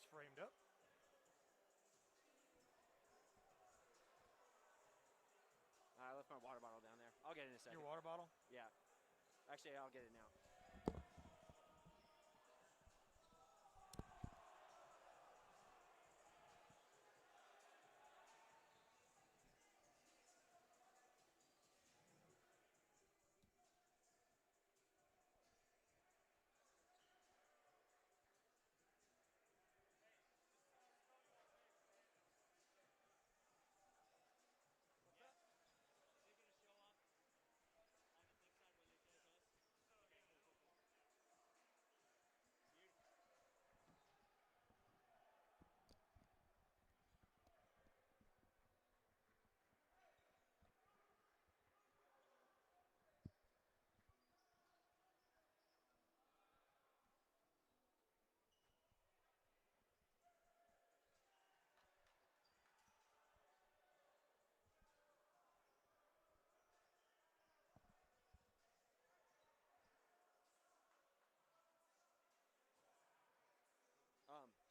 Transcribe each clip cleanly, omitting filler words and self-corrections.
Camera's framed up. I left my water bottle down there. I'll get it in a second. Your water bottle? Yeah. Actually, I'll get it now.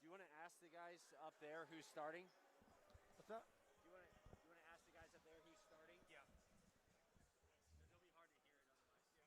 Do you want to ask the guys up there who's starting? What's that? Do you want to ask the guys up there who's starting? Yeah. Because it'll be hard to hear it otherwise. Yeah, okay.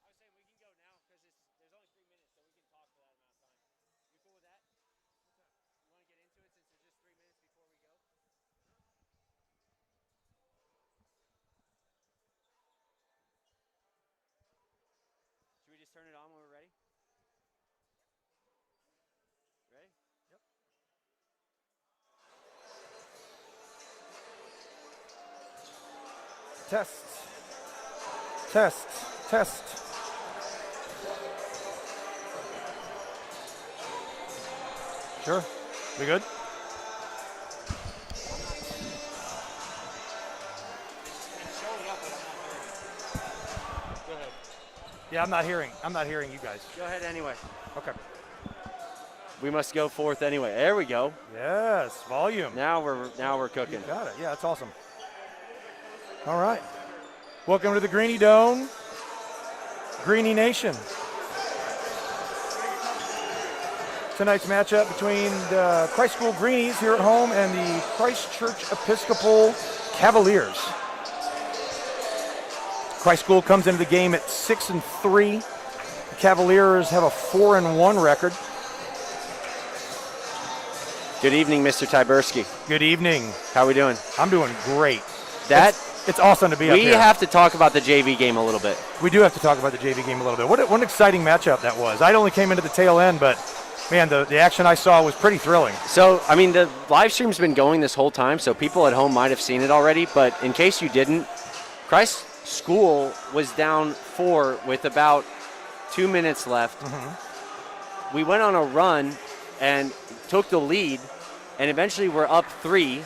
I was saying we can go now because there's only 3 minutes, so we can talk for that amount of time. You cool with that? What's that? You want to get into it since there's just 3 minutes before we go? Should we just turn it on when we're ready? Ready? Yep. Test. Test. Test. Sure. We good? Go ahead. Yeah, I'm not hearing you guys. Go ahead anyway. Okay. We must go forth anyway. There we go. Yes, volume. Now we're cooking. You got it. Yeah, that's awesome. All right. Welcome to the Greenie Dome, Greenie Nation. tonight's matchup between the Christ School Greenies here at home and the Christ Church Episcopal Cavaliers. Christ School comes into the game at 6-3. The Cavaliers have a 4-1 record. Good evening, Mr. Tyberski. Good evening. How are we doing? I'm doing great. It's awesome to be up here. We have to talk about the JV game a little bit. We do have to talk about the JV game a little bit. What an exciting matchup that was. I only came into the tail end, but man, the action I saw was pretty thrilling. So, I mean, the live stream's been going this whole time, so people at home might have seen it already, but in case you didn't, Christ School was down 4 with about 2 minutes left. Mm-hmm. We went on a run and took the lead, and eventually we're up 3.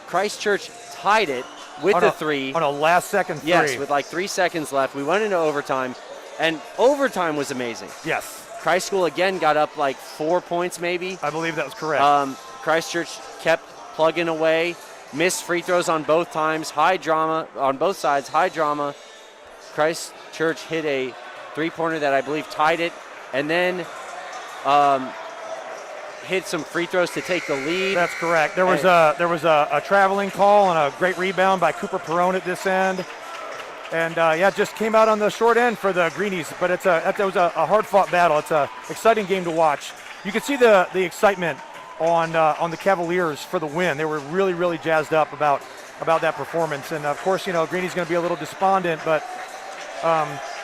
Christ Church tied it with the 3. On a last-second 3. Yes, with like 3 seconds left. We went into overtime, and overtime was amazing. Yes. Christ School again got up like 4 points maybe. I believe that was correct. Christ Church kept plugging away, missed free throws on both times, high drama on both sides, high drama. Christ Church hit a three-pointer that I believe tied it, and then hit some free throws to take the lead. That's correct. There was a traveling call and a great rebound by Cooper Perone at this end. And it just came out on the short end for the Greenies, but it was a hard-fought battle. It's an exciting game to watch. You can see the excitement on the Cavaliers for the win. They were really, really jazzed up about that performance. And of course, Greenie's going to be a little despondent, but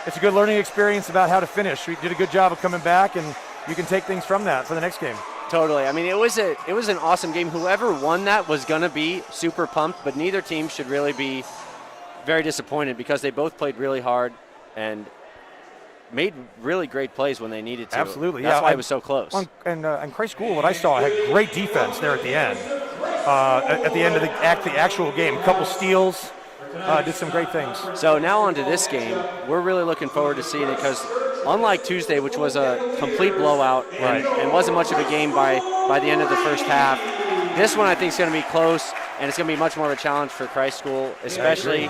it's a good learning experience about how to finish. We did a good job of coming back, and you can take things from that for the next game. Totally. I mean, it was an awesome game. Whoever won that was going to be super pumped, but neither team should really be very disappointed because they both played really hard and made really great plays when they needed to. Absolutely. That's why it was so close. And Christ School, what I saw, had great defense there at the end. At the end of the actual game, a couple steals, did some great things. So now on to this game. We're really looking forward to seeing it because unlike Tuesday, which was a complete blowout and wasn't much of a game by the end of the first half, this one I think is going to be close, and it's going to be much more of a challenge for Christ School, especially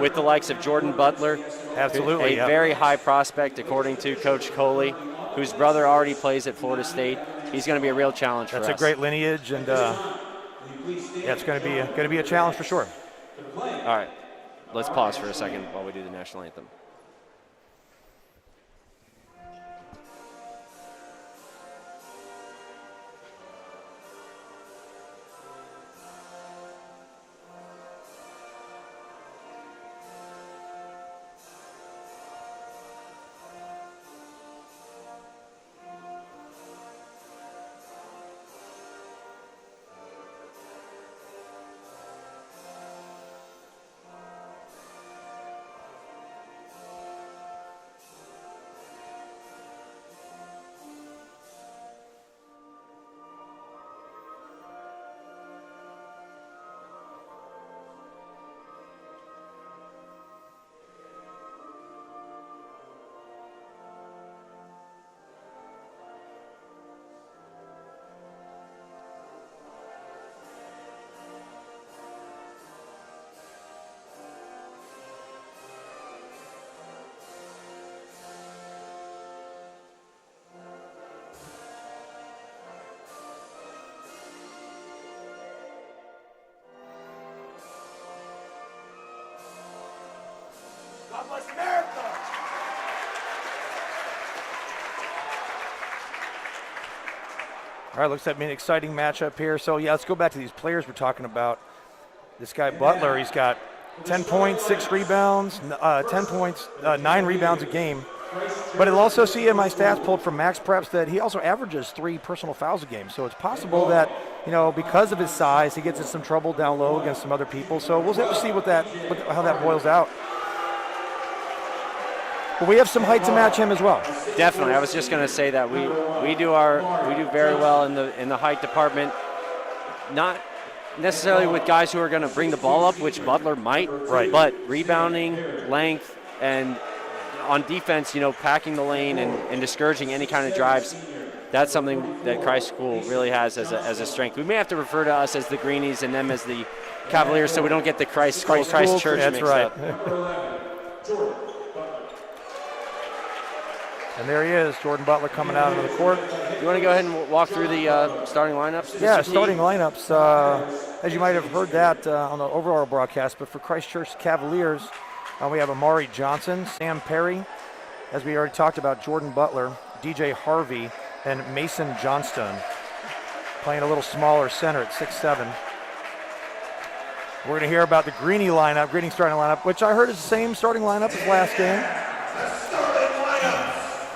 with the likes of Jordan Butler. Absolutely, a very high prospect according to Coach Coley, whose brother already plays at Florida State. He's going to be a real challenge for us. That's a great lineage, and it's going to be a challenge for sure. All right, let's pause for a second while we do the national anthem. God bless America! All right, looks like an exciting matchup here. So, let's go back to these players we're talking about. This guy Butler, he's got 10 points, 6 rebounds, 10 points, 9 rebounds a game. But it'll also see in my stats pulled from Max Preps that he also averages 3 personal fouls a game. So it's possible that, because of his size, he gets in some trouble down low against some other people. So we'll have to see how that boils out. But we have some height to match him as well. Definitely. I was just going to say that we do very well in the height department. Not necessarily with guys who are going to bring the ball up, which Butler might. Right. But rebounding, length, and on defense, packing the lane and discouraging any kind of drives. That's something that Christ School really has as a strength. We may have to refer to us as the Greenies and them as the Cavaliers, so we don't get the Christ School, Christ Church that's mixed right. up. And there he is, Jordan Butler coming out onto the court. You want to go ahead and walk through the starting lineups? Yeah, Mr. T? starting lineups. As you might have heard that on the overall broadcast, but for Christchurch Cavaliers, we have Amari Johnson, Sam Perry, as we already talked about, Jordan Butler, DJ Harvey, and Mason Johnstone. Playing a little smaller center at 6'7". We're going to hear about the Greenie lineup, Greenie starting lineup, which I heard is the same starting lineup as last game.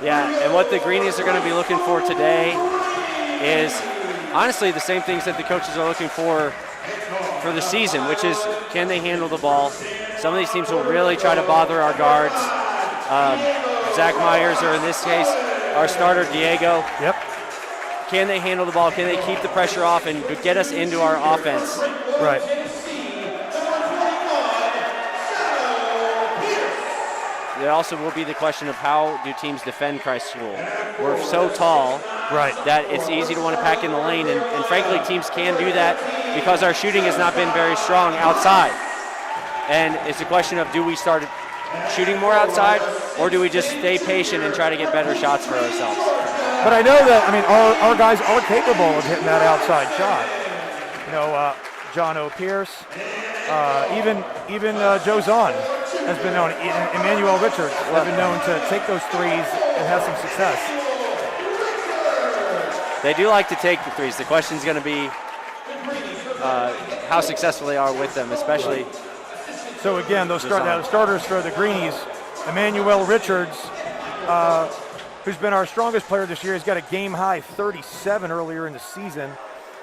Yeah, and what the Greenies are going to be looking for today is honestly the same things that the coaches are looking for the season, which is can they handle the ball? Some of these teams will really try to bother our guards. Zach Myers, or in this case, our starter Diego. Yep. Can they handle the ball? Can they keep the pressure off and get us into our offense? Right. There also will be the question of how do teams defend Christ School. We're so tall that it's easy to want to pack in the lane, and frankly, teams can do that because our shooting has not been very strong outside. And it's a question of do we start shooting more outside, or do we just stay patient and try to get better shots for ourselves? But I know that, our guys are capable of hitting that outside shot. John O. Pierce, even Joe Zahn has been known, Emmanuel Richards has been known to take those threes and have some success. They do like to take the threes. The question is going to be how successful they are with them, especially. So again, those starters for the Greenies, Emmanuel Richards, who's been our strongest player this year. He's got a game-high 37 earlier in the season,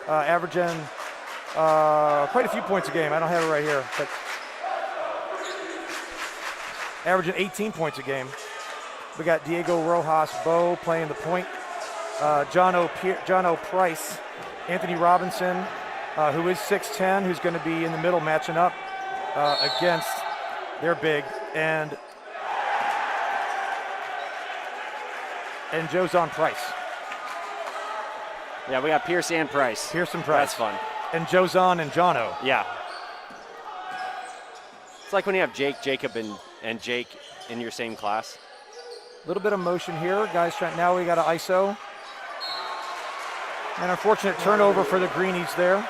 averaging quite a few points a game. I don't have it right here, but averaging 18 points a game. We got Diego Rojas Bo playing the point. John O. Price, Anthony Robinson, who is 6'10", who's going to be in the middle matching up against their big, and Jozon Price. Yeah, we got Pierce and Price. Pierce and Price. That's fun. And Jozon and Jono. Yeah. It's like when you have Jacob, and Jake in your same class. A little bit of motion here. Guys trying, now we got an ISO. An unfortunate turnover for the Greenies there.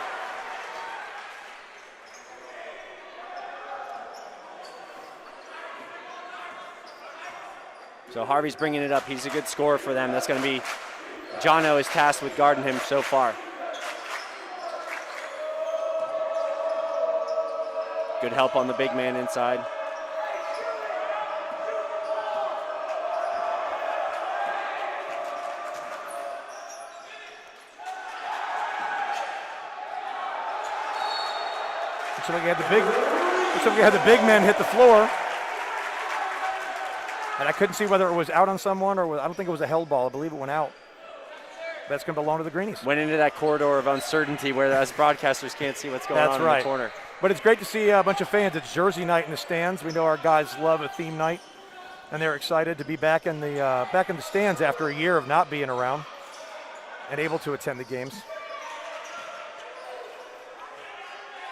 So Harvey's bringing it up. He's a good scorer for them. That's going to be, Jono is tasked with guarding him so far. Good help on the big man inside. Looks like we had the big men hit the floor. And I couldn't see whether it was out on someone or I don't think it was a held ball. I believe it went out. That's going to belong to the Greenies. Went into that corridor of uncertainty where us broadcasters can't see what's going on in the corner. But it's great to see a bunch of fans. It's Jersey night in the stands. We know our guys love a theme night, and they're excited to be back in the stands after a year of not being around and able to attend the games.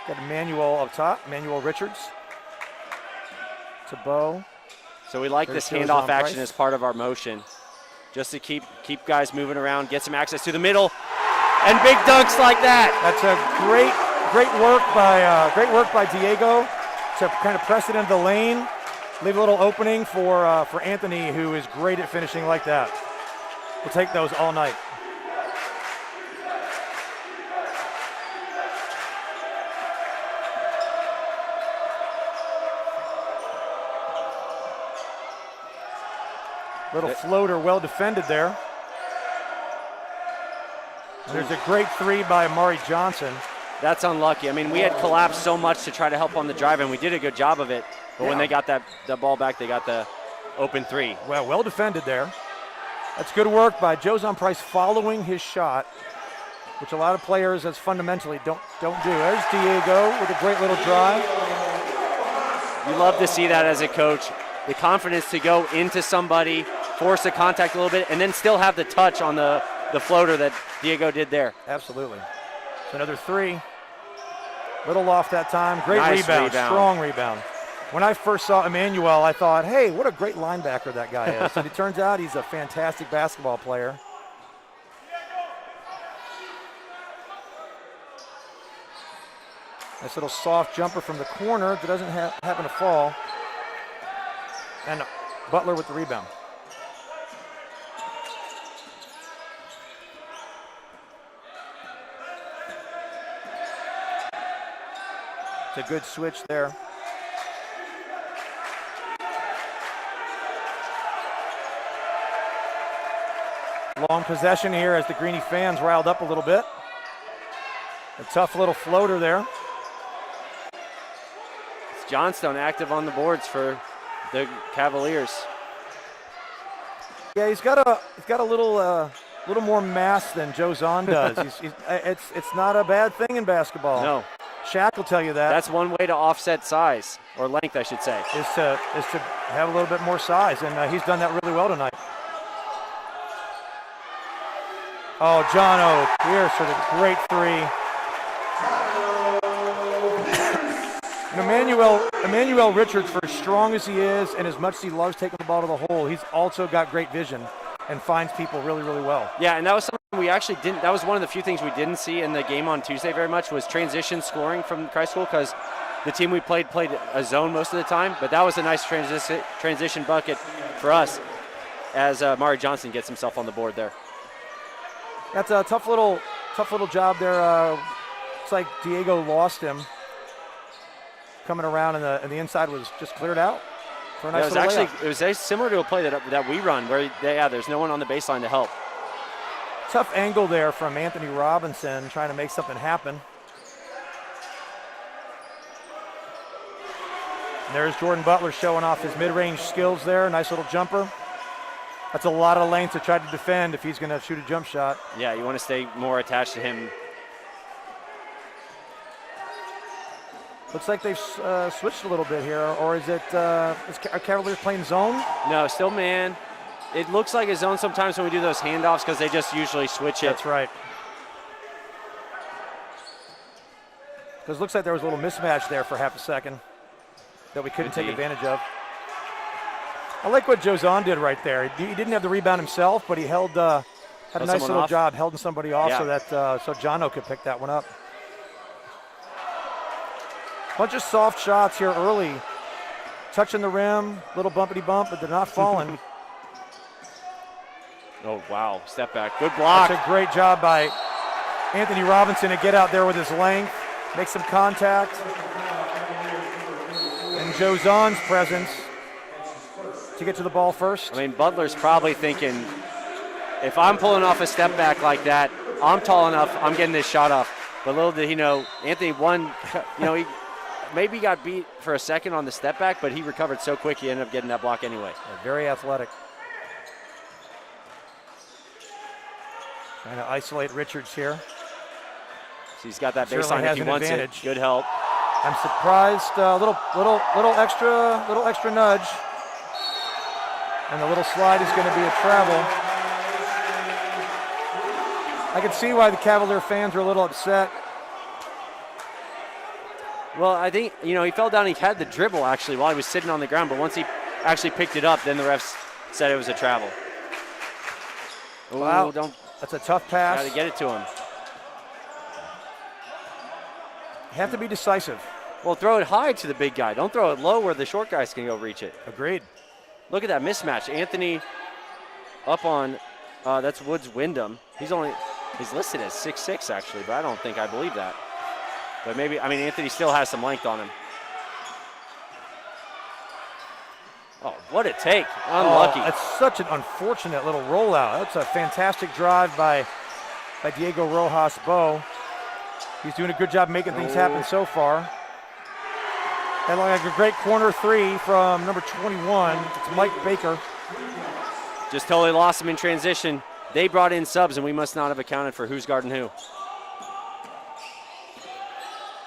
Got Emmanuel up top, Emmanuel Richards to Bo. So we like this handoff action as part of our motion, just to keep guys moving around, get some access to the middle, and big dunks like that. That's a great work by Diego to kind of press it into the lane, leave a little opening for Anthony, who is great at finishing like that. We'll take those all night. Little floater, well defended there. And there's a great three by Amari Johnson. That's unlucky. I mean, we had collapsed so much to try to help on the drive, and we did a good job of it. But when they got the ball back, they got the open three. Well defended there. That's good work by Jozon Price following his shot, which a lot of players as fundamentally don't do. There's Diego with a great little drive. You love to see that as a coach. The confidence to go into somebody, force the contact a little bit, and then still have the touch on the floater that Diego did there. Absolutely. So another three. Little off that time. Great Nice rebound. Strong rebound. When I first saw Emmanuel, I thought, hey, what a great linebacker that guy is. And it turns out he's a fantastic basketball player. Nice little soft jumper from the corner that doesn't happen to fall. And Butler with the rebound. It's a good switch there. Long possession here as the Greenie fans riled up a little bit. A tough little floater there. It's Johnstone active on the boards for the Cavaliers. Yeah, he's got a little more mass than Joe Zahn does. It's not a bad thing in basketball. No. Shaq will tell you that. That's one way to offset size, or length, I should say. Is to have a little bit more size, and he's done that really well tonight. Oh, John O. Pierce for the great three. And Emmanuel Richards, for as strong as he is and as much as he loves taking the ball to the hole, he's also got great vision and finds people really, really well. Yeah, and that was something we actually didn't, that was one of the few things we didn't see in the game on Tuesday very much, was transition scoring from Christ School, because the team we played a zone most of the time, but that was a nice transition bucket for us as Mari Johnson gets himself on the board there. That's a tough little job there. Looks like Diego lost him. Coming around, and the inside was just cleared out for a nice little layup. It was very similar to a play that we run, where there's no one on the baseline to help. Tough angle there from Anthony Robinson, trying to make something happen. And there's Jordan Butler showing off his mid-range skills there. Nice little jumper. That's a lot of length to try to defend if he's going to shoot a jump shot. Yeah, you want to stay more attached to him. Looks like they've switched a little bit here, or is it are Cavaliers playing zone? No, still man. It looks like a zone sometimes when we do those handoffs, because they just usually switch it. That's right. Because it looks like there was a little mismatch there for half a second that we couldn't take advantage of. I like what Joe Zahn did right there. He didn't have the rebound himself, but he had a nice little job holding somebody off, so that so Jono could pick that one up. Bunch of soft shots here early. Touching the rim, little bumpity bump, but they're not falling. Oh, wow. Step back. Good block. That's a great job by Anthony Robinson to get out there with his length, make some contact. And Joe Zahn's presence to get to the ball first. I mean, Butler's probably thinking, if I'm pulling off a step back like that, I'm tall enough, I'm getting this shot off. But little did he know, Anthony he maybe got beat for a second on the step back, but he recovered so quick he ended up getting that block anyway. Yeah, very athletic. Trying to isolate Richards here. So he's got that Certainly baseline if he wants advantage. it. Good help. I'm surprised. Little extra nudge, and the little slide is going to be a travel. I can see why the Cavalier fans are a little upset. Well, I think, he fell down. He had the dribble, actually, while he was sitting on the ground. But once he actually picked it up, then the refs said it was a travel. Wow. Ooh, That's a tough pass. Got to get it to him. You have to be decisive. Well, throw it high to the big guy. Don't throw it low where the short guys can go reach it. Agreed. Look at that mismatch. Anthony up on, that's Woods Wyndham. He's listed as 6'6", actually, but I believe that. But maybe, Anthony still has some length on him. Oh, what a take. Unlucky. That's such an unfortunate little rollout. That's a fantastic drive by Diego Rojas Bo. He's doing a good job making things happen so far. And like a great corner three from number 21. It's Mike Baker. Just totally lost him in transition. They brought in subs, and we must not have accounted for who's guarding who.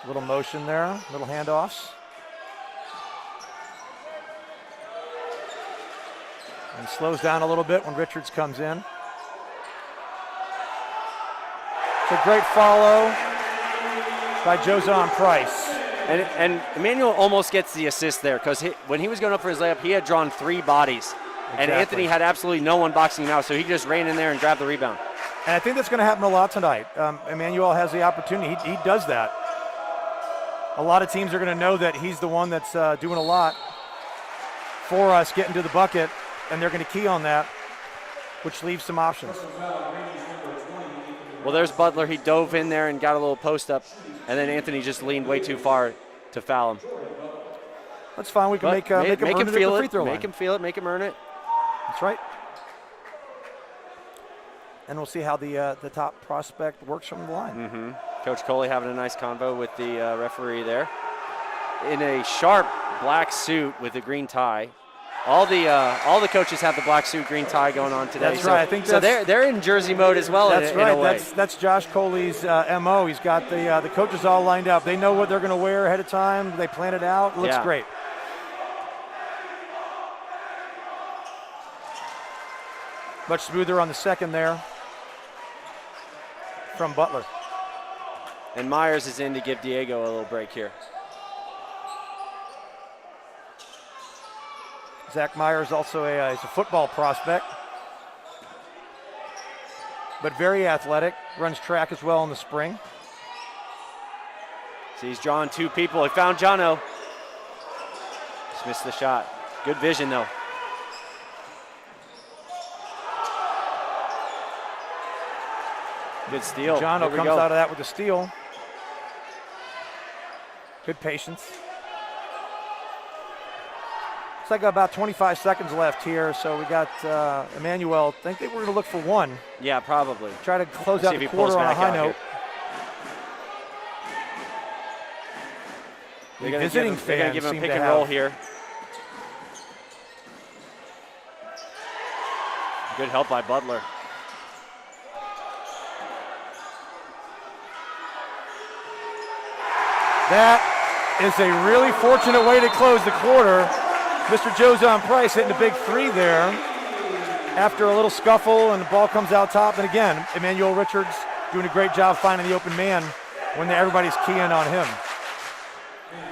Little motion there, little handoffs. And slows down a little bit when Richards comes in. It's a great follow by Jozon Price. And Emmanuel almost gets the assist there because when he was going up for his layup, he had drawn 3 bodies. Exactly. And Anthony had absolutely no one boxing him out, so he just ran in there and grabbed the rebound. And I think that's going to happen a lot tonight. Emmanuel has the opportunity. He does that. A lot of teams are going to know that he's the one that's doing a lot for us getting to the bucket, and they're going to key on that, which leaves some options. Well, there's Butler. He dove in there and got a little post up, and then Anthony just leaned way too far to foul him. That's fine. We can make him feel free throw line. Make him feel it. Make him earn it. That's right. And we'll see how the top prospect works from the line. Mm-hmm. Coach Coley having a nice convo with the referee there. In a sharp black suit with a green tie. All the coaches have the black suit, green tie going on today. That's right. I think so. They're in jersey mode as well. That's in right. a way. That's Josh Coley's MO. He's got the coaches all lined up. They know what they're going to wear ahead of time. They plan it out. It looks great. Much smoother on the second there from Butler. And Myers is in to give Diego a little break here. Zach Myers also he's a football prospect, but very athletic, runs track as well in the spring. So he's drawing 2 people. He found Jono. Just missed the shot. Good vision, though. Good steal. Jono comes out of that with a steal. Good patience. It's like about 25 seconds left here, so we got Emmanuel. I think they were going to look for one. Yeah, probably. Try to close out the quarter on a high note. They're going to give him a pick and roll here. Good help by Butler. That is a really fortunate way to close the quarter. Mr. Jozon Price hitting a big 3 there after a little scuffle, and the ball comes out top. And again, Emmanuel Richards doing a great job finding the open man when everybody's keying on him.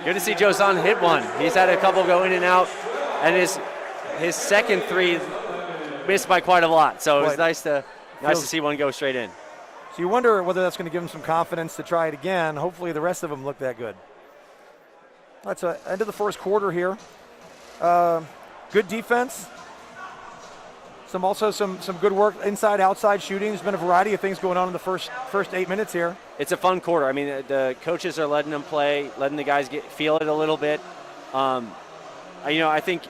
Good to see Jozon hit one. He's had a couple go in and out, and his second 3 missed by quite a lot. So it was nice to see one go straight in. So you wonder whether that's going to give him some confidence to try it again. Hopefully the rest of them look that good. That's the end of the first quarter here. Good defense. Some good work inside, outside shooting. There's been a variety of things going on in the first 8 minutes here. It's a fun quarter. I mean, the coaches are letting them play, letting the guys feel it a little bit. I think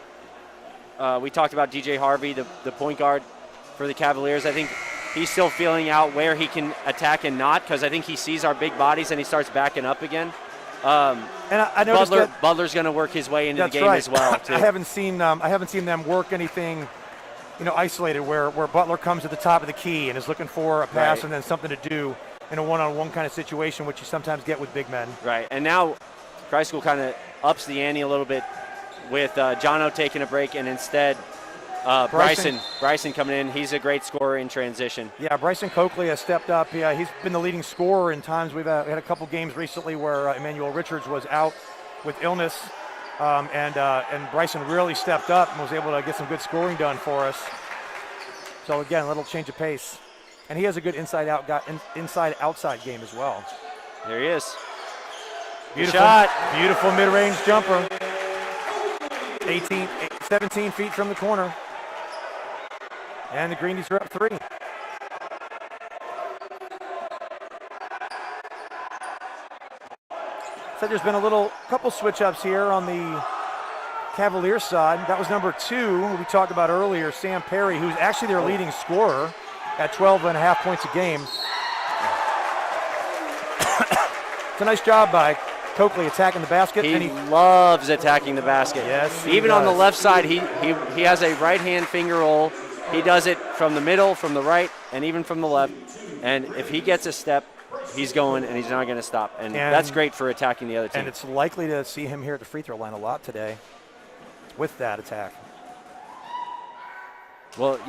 we talked about DJ Harvey, the point guard for the Cavaliers. I think he's still feeling out where he can attack and not, because I think he sees our big bodies and he starts backing up again. And I noticed Butler's going to work his way into the game as well, too. I haven't seen them work anything, isolated where Butler comes to the top of the key and is looking for a pass and then something to do in a one-on-one kind of situation, which you sometimes get with big men. Right, and now Christ School kind of ups the ante a little bit with Jono taking a break, and instead Bryson coming in. He's a great scorer in transition. Yeah, Bryson Coakley has stepped up. Yeah, he's been the leading scorer in times. We've had a couple games recently where Emmanuel Richards was out with illness, and Bryson really stepped up and was able to get some good scoring done for us. So again, a little change of pace, and he has a good inside-outside game as well. There he is. Beautiful shot. Beautiful mid-range jumper. 17 feet from the corner. And the Greenies are up 3. So there's been a couple switch-ups here on the Cavaliers side. That was number 2, who we talked about earlier, Sam Perry, who's actually their leading scorer at 12.5 points a game. It's a nice job by Coakley attacking the basket. He loves attacking the basket. Yes, even on the left side, he has a right-hand finger roll. He does it from the middle, from the right, and even from the left. And if he gets a step, he's going, and he's not going to stop. And that's great for attacking the other team. And it's likely to see him here at the free throw line a lot today with that attack. Well,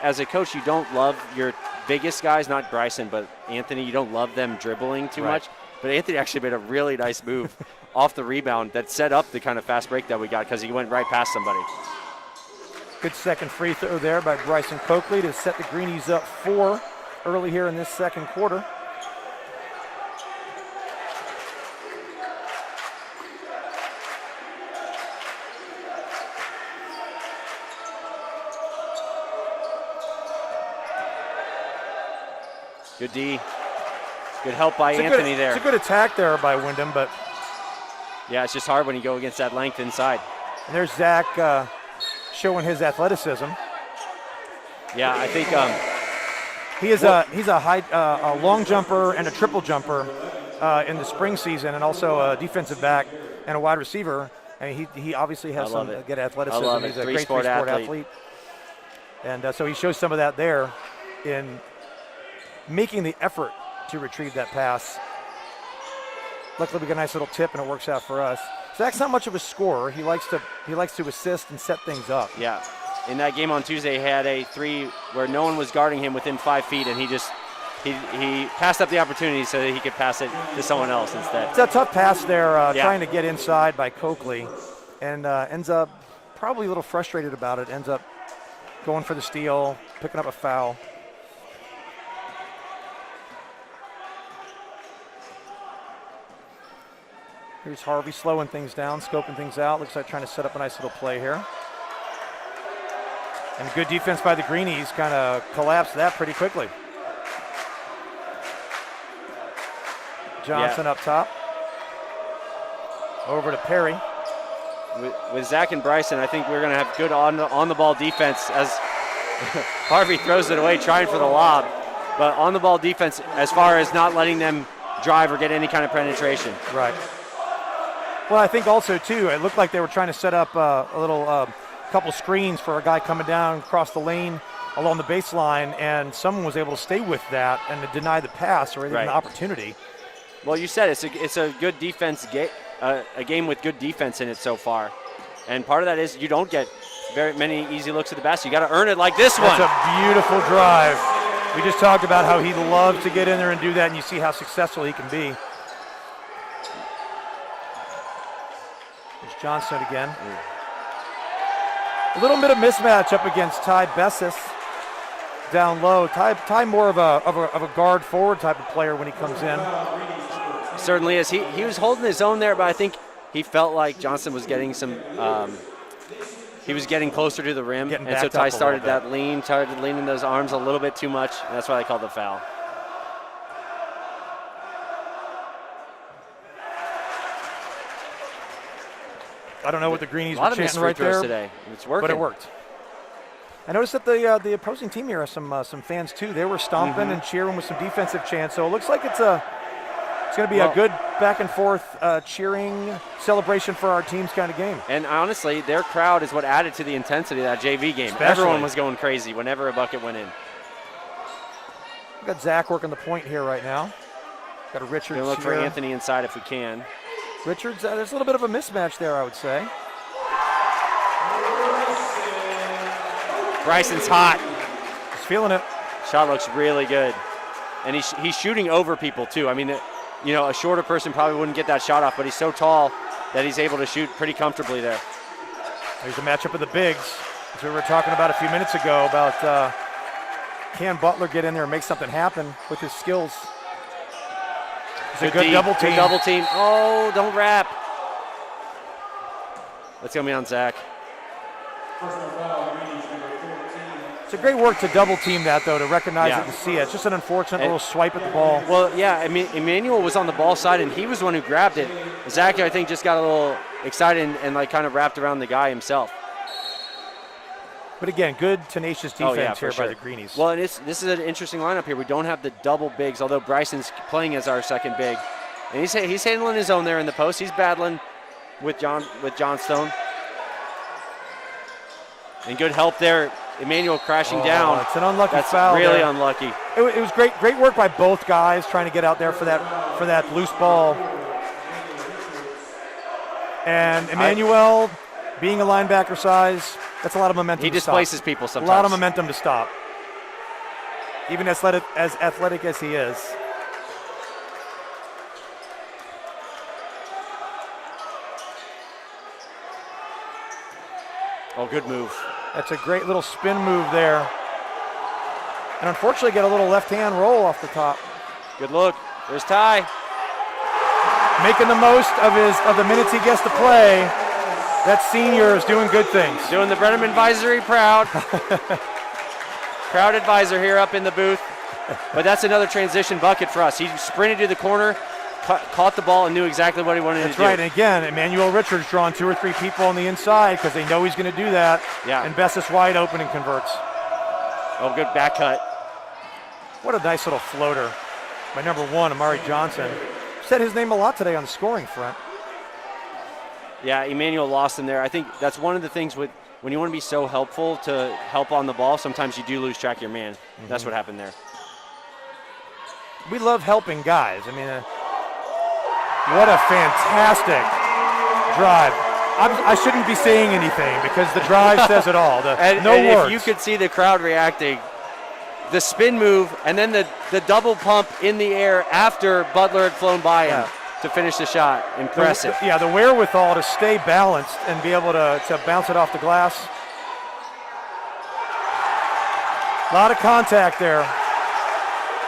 as a coach, you don't love your biggest guys, not Bryson, but Anthony. You don't love them dribbling too much. But Anthony actually made a really nice move off the rebound that set up the kind of fast break that we got because he went right past somebody. Good second free throw there by Bryson Coakley to set the Greenies up 4 early here in this second quarter. Good D. Good help by Anthony there. It's a good attack there by Wyndham, but yeah, it's just hard when you go against that length inside. And there's Zach showing his athleticism. Yeah, I think he's a long jumper and a triple jumper in the spring season, and also a defensive back and a wide receiver. And he obviously has some good athleticism. I love it. He's a great three-sport athlete. And so he shows some of that there in making the effort to retrieve that pass. Luckily, we got a nice little tip, and it works out for us. Zach's not much of a scorer. He likes to assist and set things up. Yeah. In that game on Tuesday, he had a 3 where no one was guarding him within 5 feet, and he passed up the opportunity so that he could pass it to someone else instead. It's a tough pass there, trying to get inside by Coakley, and ends up probably a little frustrated about it. Ends up going for the steal, picking up a foul. Here's Harvey slowing things down, scoping things out. Looks like trying to set up a nice little play here. And good defense by the Greenies kind of collapsed that pretty quickly. Johnson up top. Over to Perry. With Zach and Bryson, I think we're going to have good on-the-ball defense as Harvey throws it away trying for the lob. But on-the-ball defense as far as not letting them drive or get any kind of penetration. Right. Well, I think also, too, it looked like they were trying to set up a little couple screens for a guy coming down across the lane along the baseline, and someone was able to stay with that and to deny the pass or even an opportunity. Well, you said it's a good defense a game with good defense in it so far. And part of that is you don't get very many easy looks at the basket. You got to earn it like this one. That's a beautiful drive. We just talked about how he loves to get in there and do that, and you see how successful he can be. There's Johnson again. A little bit of mismatch up against Ty Bessis down low. Ty more of a guard forward type of player when he comes in. Certainly is. He was holding his own there, but I think he felt like Johnson was getting some. He was getting closer to the rim, and so Ty started leaning those arms a little bit too much. And that's why they called the foul. I don't know what the Greenies were chanting right there today. It's working, but it worked. I noticed that the opposing team here has some fans too. They were stomping and cheering with some defensive chants. So it looks like it's going to be a good back and forth cheering celebration for our team's kind of game. And honestly, their crowd is what added to the intensity of that JV game. Everyone was going crazy whenever a bucket went in. We've got Zach working the point here right now. Got a Richards here. Look for Anthony inside if we can. Richards, there's a little bit of a mismatch there, I would say. Bryson's hot. He's feeling it. Shot looks really good. And he's shooting over people, too. I mean, a shorter person probably wouldn't get that shot off, but he's so tall that he's able to shoot pretty comfortably there. There's a matchup of the bigs. As we were talking about a few minutes ago about can Butler get in there and make something happen with his skills. It's a good double team. Good double team. Oh, don't wrap. That's going to be on Zach. It's a great work to double team that, though, to recognize it and see it. It's just an unfortunate little swipe at the ball. Well, yeah, I mean, Emmanuel was on the ball side, and he was the one who grabbed it. Zach, I think, just got a little excited and like kind of wrapped around the guy himself. But again, good tenacious defense here by the Greenies. Well, this is an interesting lineup here. We don't have the double bigs, although Bryson's playing as our second big. And he's handling his own there in the post. He's battling with Johnstone. And good help there. Emmanuel crashing down. It's an unlucky foul. That's really there. Unlucky. It was great work by both guys trying to get out there for that loose ball. And Emmanuel, being a linebacker size, that's a lot of momentum. He displaces people sometimes. A lot of momentum to stop. Even as athletic as he is. Oh, good move. That's a great little spin move there. And unfortunately get a little left-hand roll off the top. Good look. There's Ty. Making the most of the minutes he gets to play. That senior is doing good things. Doing the Brenham Advisory proud. Proud advisor here up in the booth. But that's another transition bucket for us. He sprinted to the corner, caught the ball, and knew exactly what he wanted to do. That's right. And again, Emmanuel Richards drawing 2 or 3 people on the inside because they know he's going to do that. Yeah. And Bess is wide open and converts. Oh, good back cut. What a nice little floater by number 1, Amari Johnson. Said his name a lot today on the scoring front. Yeah, Emmanuel lost him there. I think that's one of the things with when you want to be so helpful to help on the ball, sometimes you do lose track of your man. That's what happened there. We love helping guys. I mean, what a fantastic drive. I shouldn't be saying anything because the drive says it all. And words. If you could see the crowd reacting, the spin move and then the double pump in the air after Butler had flown by him to finish the shot. Impressive. The wherewithal to stay balanced and be able to bounce it off the glass. A lot of contact there.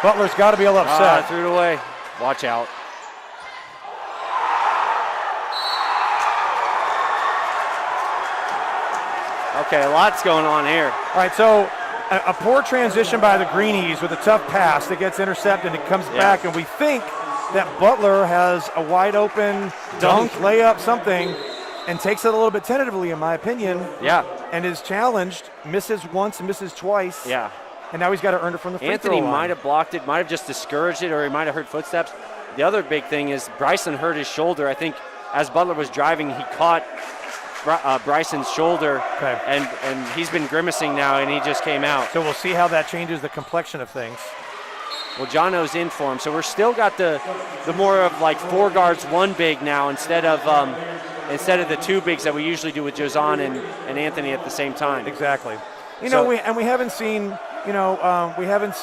Butler's got to be a little upset. Threw it away. Watch out. Okay, lots going on here. All right, so a poor transition by the Greenies with a tough pass that gets intercepted and it comes back, and we think that Butler has a wide open dunk, layup, something, and takes it a little bit tentatively, in my opinion. Yeah. And is challenged, misses once and misses twice. Yeah. And now he's got to earn it from the free throw Anthony line. might have blocked it, might have just discouraged it, or he might have heard footsteps. The other big thing is Bryson hurt his shoulder. I think as Butler was driving, he caught Bryson's shoulder, and he's been grimacing now, and he just came out. So we'll see how that changes the complexion of things. Well, Jono's in for him, so we're still got the more of like 4 guards, 1 big now instead of the 2 bigs that we usually do with Jozan and Anthony at the same time. Exactly. We haven't seen. We haven't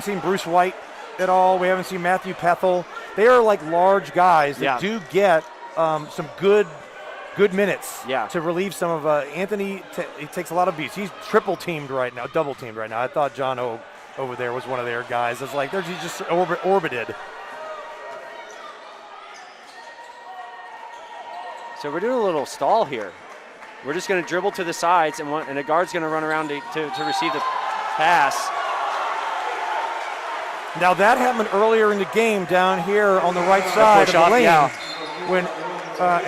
seen Bruce White at all. We haven't seen Matthew Pethel. They are like large guys that do get some good minutes to relieve some of Anthony. He takes a lot of beats. He's double teamed right now. I thought John O over there was one of their guys. It's like he's just orbited. So we're doing a little stall here. We're just going to dribble to the sides, and a guard's going to run around to receive the pass. Now that happened earlier in the game down here on the right side of the lane when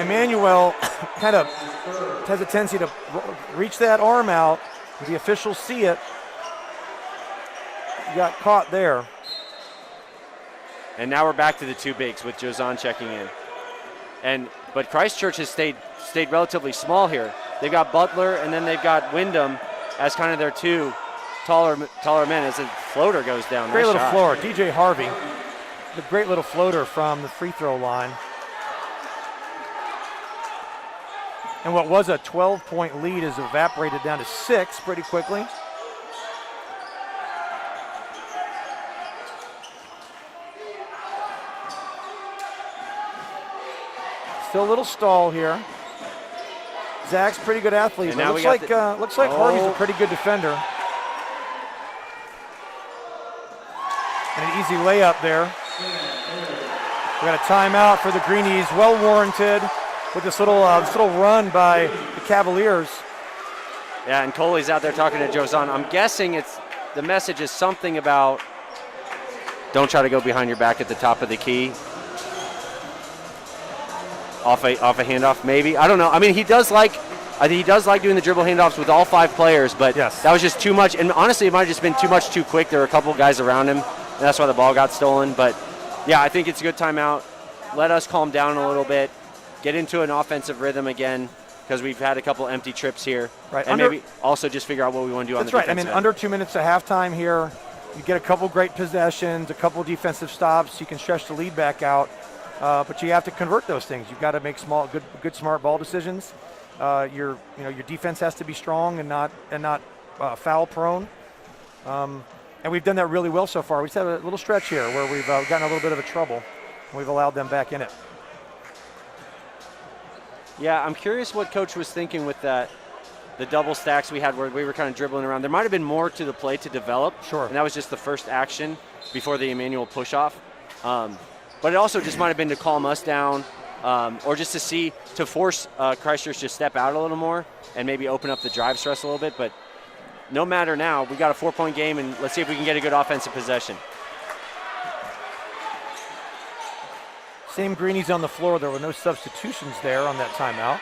Emmanuel kind of has a tendency to reach that arm out. The officials see it. He got caught there. And now we're back to the 2 bigs with Jozan checking in. But Christchurch has stayed relatively small here. They've got Butler, and then they've got Wyndham as kind of their 2 taller men as the floater goes down. Great little floater. DJ Harvey, the great little floater from the free throw line. And what was a 12-point lead is evaporated down to 6 pretty quickly. Still a little stall here. Zach's a pretty good athlete. But looks like Harvey's a pretty good defender. And an easy layup there. We got a timeout for the Greenies, well warranted, with this little run by the Cavaliers. Yeah, and Coley's out there talking to Jozan. I'm guessing the message is something about don't try to go behind your back at the top of the key. Off a handoff, maybe. I don't know. I mean, he does like doing the dribble handoffs with all 5 players, but that was just too much. And honestly, it might have just been too quick. There were a couple guys around him, and that's why the ball got stolen. But yeah, I think it's a good timeout. Let us calm down a little bit, get into an offensive rhythm again, because we've had a couple empty trips here. Right. And maybe also just figure out what we want to do on the defensive end. I mean, under 2 minutes of halftime here, you get a couple great possessions, a couple defensive stops. You can stretch the lead back out. But you have to convert those things. You've got to make good, smart ball decisions. Your defense has to be strong and not foul prone. And we've done that really well so far. We just had a little stretch here where we've gotten a little bit of a trouble, and we've allowed them back in it. Yeah, I'm curious what Coach was thinking with that. The double stacks we had where we were kind of dribbling around. There might have been more to the play to develop. Sure. And that was just the first action before the Emmanuel push-off. But it also just might have been to calm us down or just to force Christchurch to step out a little more and maybe open up the drive stress a little bit. But no matter now, we got a 4-point game, and let's see if we can get a good offensive possession. Same Greenies on the floor. There were no substitutions there on that timeout.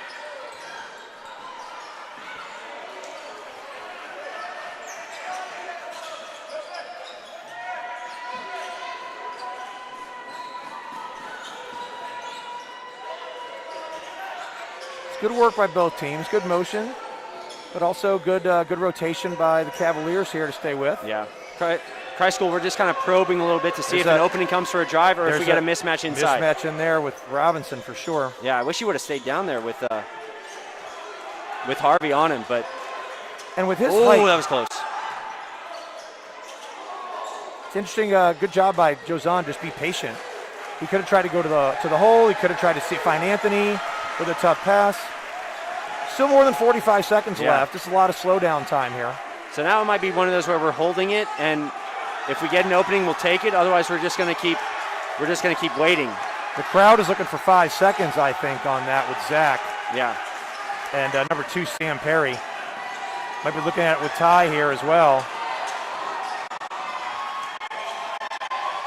Good work by both teams, good motion, but also good rotation by the Cavaliers here to stay with. Yeah. Christ School, we're just kind of probing a little bit to see if an opening comes for a drive or if we get a mismatch inside. Mismatch in there with Robinson for sure. Yeah, I wish he would have stayed down there with Harvey on him, but. And with his height. Oh, that was close. It's interesting, good job by Jozan, just be patient. He could have tried to go to the hole, he could have tried to find Anthony with a tough pass. Still more than 45 seconds left. Just a lot of slowdown time here. So now it might be one of those where we're holding it, and if we get an opening, we'll take it. Otherwise, we're just going to keep waiting. The crowd is looking for 5 seconds, I think, on that with Zach. Yeah. And number 2, Sam Perry. Might be looking at it with Ty here as well.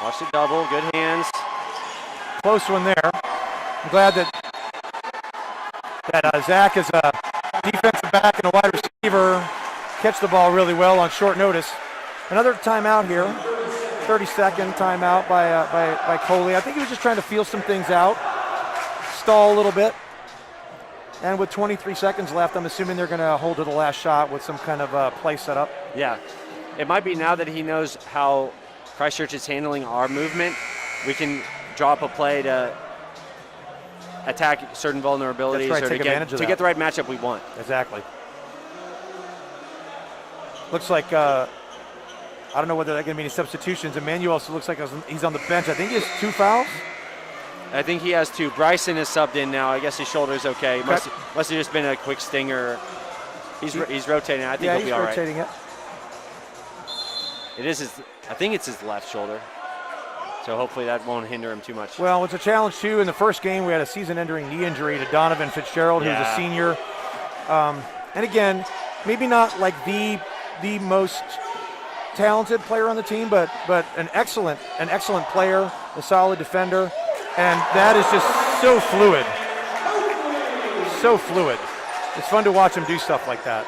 Watch the double. Good hands. Close one there. I'm glad that Zach is a defensive back and a wide receiver. Catch the ball really well on short notice. Another timeout here. 30-second timeout by Coley. I think he was just trying to feel some things out, stall a little bit. And with 23 seconds left, I'm assuming they're going to hold to the last shot with some kind of play set up. Yeah. It might be now that he knows how Christchurch is handling our movement, we can drop a play to attack certain vulnerabilities right, or to get the right matchup we want. Exactly. Looks like, I don't know whether there are going to be any substitutions. Emmanuel also looks like he's on the bench. I think he has 2 fouls. I think he has 2. Bryson is subbed in now. I guess his shoulder's okay. Must have just been a quick stinger. He's rotating. I think he'll be all right. Yeah, he's rotating it. It is I think it's his left shoulder. So hopefully that won't hinder him too much. Well, it's a challenge, too. In the first game, we had a season-ending knee injury to Donovan Fitzgerald, who's a senior. And again, maybe not like the most talented player on the team, but an excellent player, a solid defender. And that is just so fluid. So fluid. It's fun to watch him do stuff like that.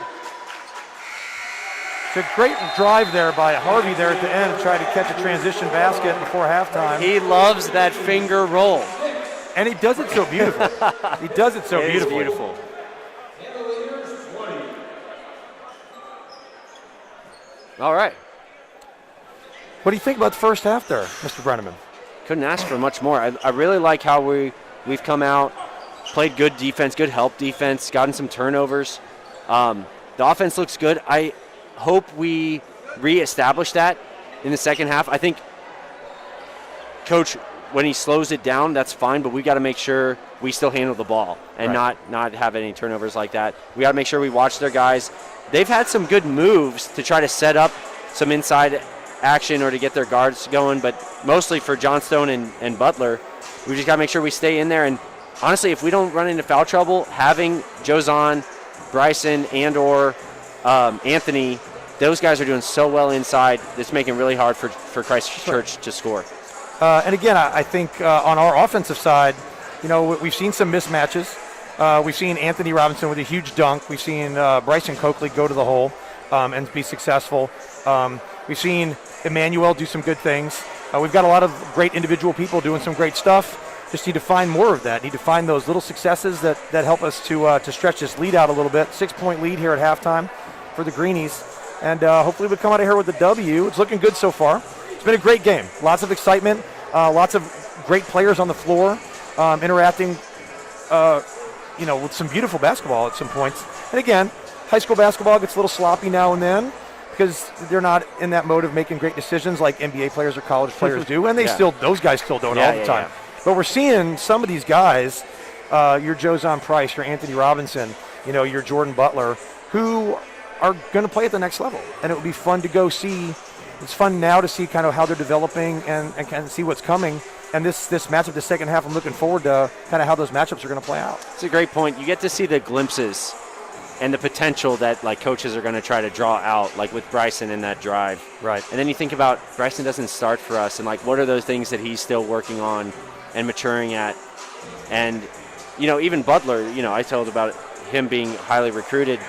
It's a great drive there by Harvey there at the end to try to catch a transition basket before halftime. He loves that finger roll. And he does it so beautifully. He does it so beautifully. It's beautiful. All right. What do you think about the first half there, Mr. Brenneman? Couldn't ask for much more. I really like how we've come out, played good defense, good help defense, gotten some turnovers. The offense looks good. I hope we reestablish that in the second half. I think Coach, when he slows it down, that's fine, but we got to make sure we still handle the ball and not have any turnovers like that. We got to make sure we watch their guys. They've had some good moves to try to set up some inside action or to get their guards going, but mostly for Johnstone and Butler, we just got to make sure we stay in there. And honestly, if we don't run into foul trouble, having Jozan, Bryson, and or Anthony, those guys are doing so well inside, it's making it really hard for Christchurch to score. And again, I think on our offensive side, we've seen some mismatches. We've seen Anthony Robinson with a huge dunk. We've seen Bryson Coakley go to the hole and be successful. We've seen Emmanuel do some good things. We've got a lot of great individual people doing some great stuff. Just need to find more of that. Need to find those little successes that help us to stretch this lead out a little bit. 6-point lead here at halftime for the Greenies. And hopefully we come out of here with a W. It's looking good so far. It's been a great game. Lots of excitement. Lots of great players on the floor interacting, with some beautiful basketball at some points. And again, high school basketball gets a little sloppy now and then because they're not in that mode of making great decisions like NBA players or college players do. And those guys still don't all the time. But we're seeing some of these guys your Jozon Price, your Anthony Robinson, your Jordan Butler, who are going to play at the next level. And it would be fun to go see. It's fun now to see kind of how they're developing and kind of see what's coming. And this matchup, the second half, I'm looking forward to kind of how those matchups are going to play out. It's a great point. You get to see the glimpses and the potential that like coaches are going to try to draw out, like with Bryson in that drive. Right. And then you think about Bryson doesn't start for us, and like what are those things that he's still working on and maturing at. And even Butler, I told about him being highly recruited.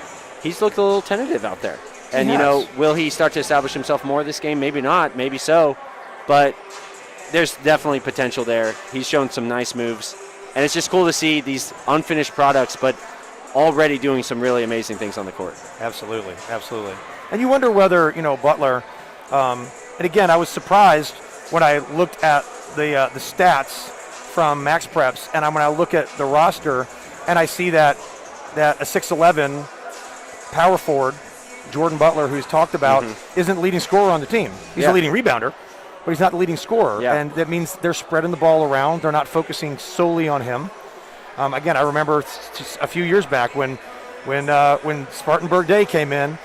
He's looked a little tentative out there. And, will he start to establish himself more this game? Maybe not, maybe so. But there's definitely potential there. He's shown some nice moves. And it's just cool to see these unfinished products, but already doing some really amazing things on the court. Absolutely, absolutely. And you wonder whether, Butler, and again, I was surprised when I looked at the stats from Max Preps, and when I look at the roster, and I see that a 6'11" power forward, Jordan Butler, who's talked about, isn't the leading scorer on the team. He's the leading rebounder, but he's not the leading scorer. Yeah. And that means they're spreading the ball around. They're not focusing solely on him. Again, I remember just a few years back when Spartanburg Day came in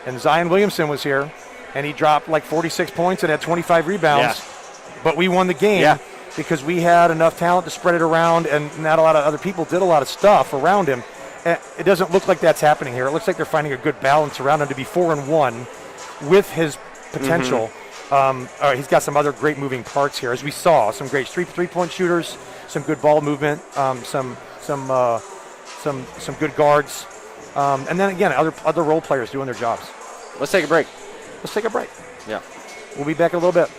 and Zion Williamson was here, and he dropped like 46 points and had 25 rebounds. Yeah. But we won the game because we had enough talent to spread it around, and not a lot of other people did a lot of stuff around him. It doesn't look like that's happening here. It looks like they're finding a good balance around him to be 4-1 with his potential. He's got some other great moving parts here, as we saw. Some great three-point shooters, some good ball movement, some good guards, and then again other role players doing their jobs. Let's take a break. Yeah, we'll be back in a little bit.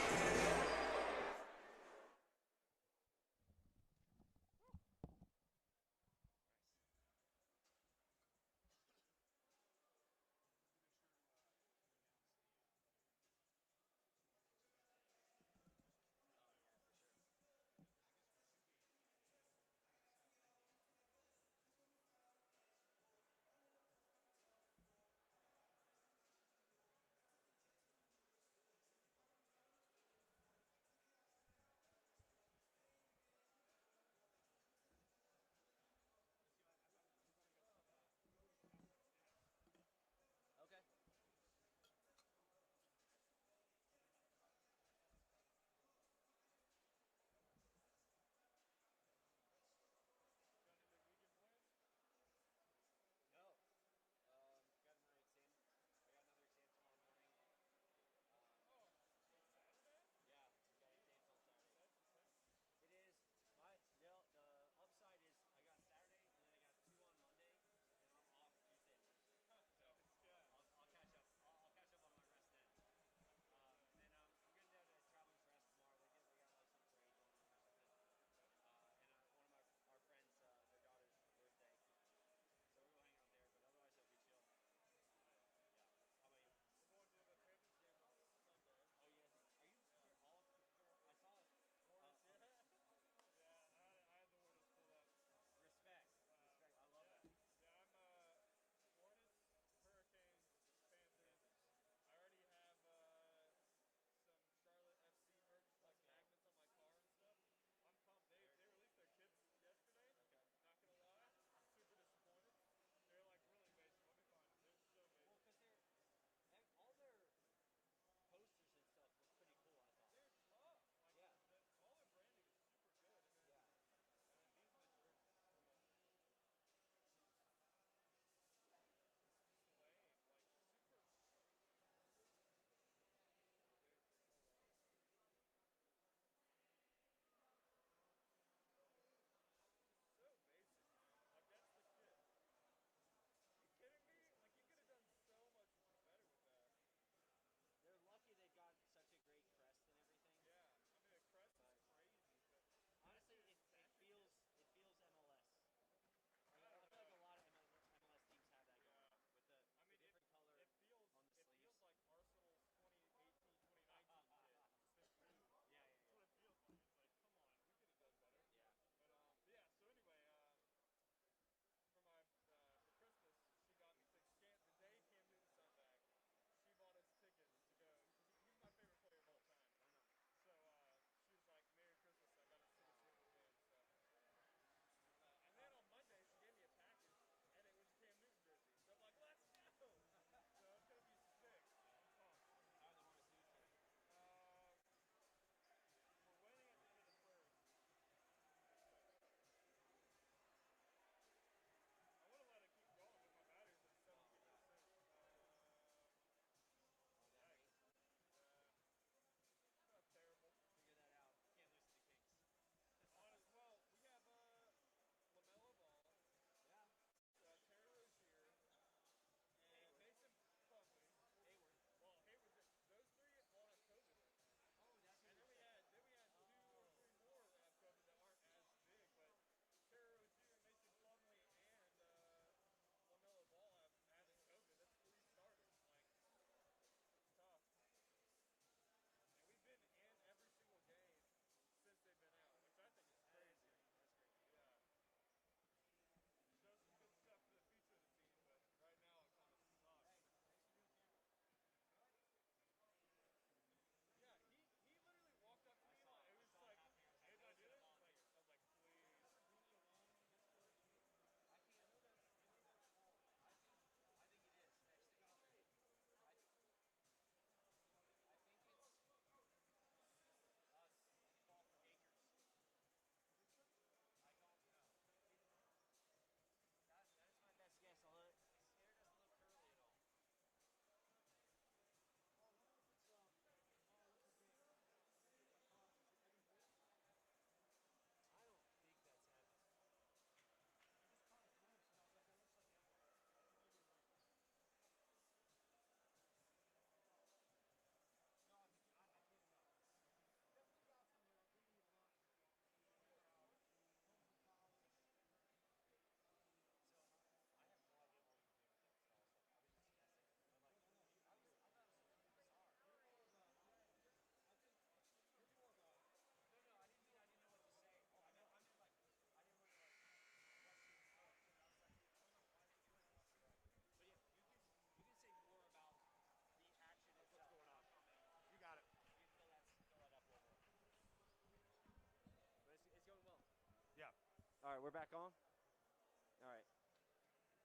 right, we're back on? All right.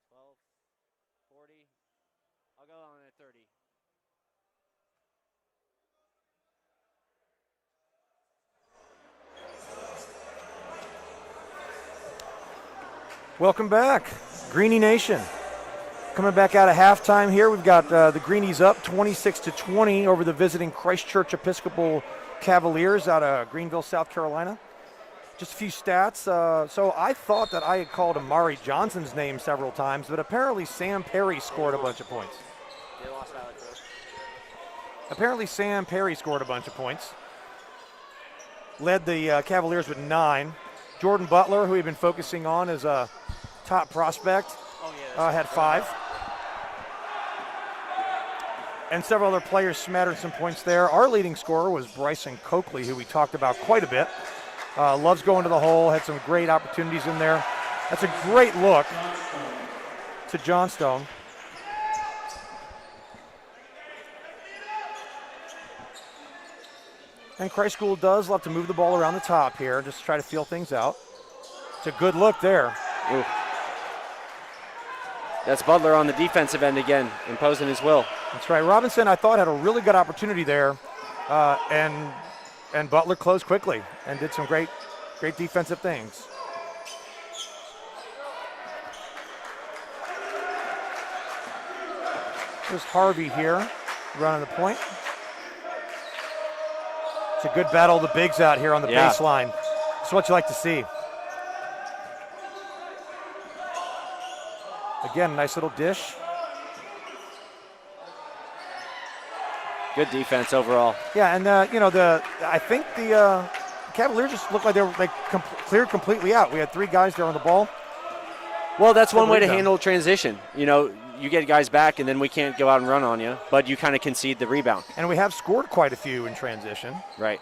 12, 40. I'll go on at 30. Welcome back, Greenie Nation. Coming back out of halftime here, we've got the Greenies up 26-20 over the visiting Christchurch Episcopal Cavaliers out of Greenville, South Carolina. Just a few stats. So I thought that I had called Amari Johnson's name several times, but apparently Sam Perry scored a bunch of points. They lost Valley too. Apparently Sam Perry scored a bunch of points. Led the Cavaliers with 9. Jordan Butler, who we've been focusing on as a top prospect, had 5. And several other players smattered some points there. Our leading scorer was Bryson Coakley, who we talked about quite a bit. Loves going to the hole, had some great opportunities in there. That's a great look to Johnstone. And Christ School does love to move the ball around the top here, just to try to feel things out. It's a good look there. Ooh. That's Butler on the defensive end again, imposing his will. That's right. Robinson, I thought, had a really good opportunity there, and Butler closed quickly and did some great defensive things. There's Harvey here, running the point. It's a good battle of the bigs out here on the baseline. That's what you like to see. Again, nice little dish. Good defense overall. Yeah, and I think the Cavaliers just looked like they were cleared completely out. We had 3 guys there on the ball. Well, that's one way to handle transition. You get guys back, and then we can't go out and run on you, but you kind of concede the rebound. And we have scored quite a few in transition. Right.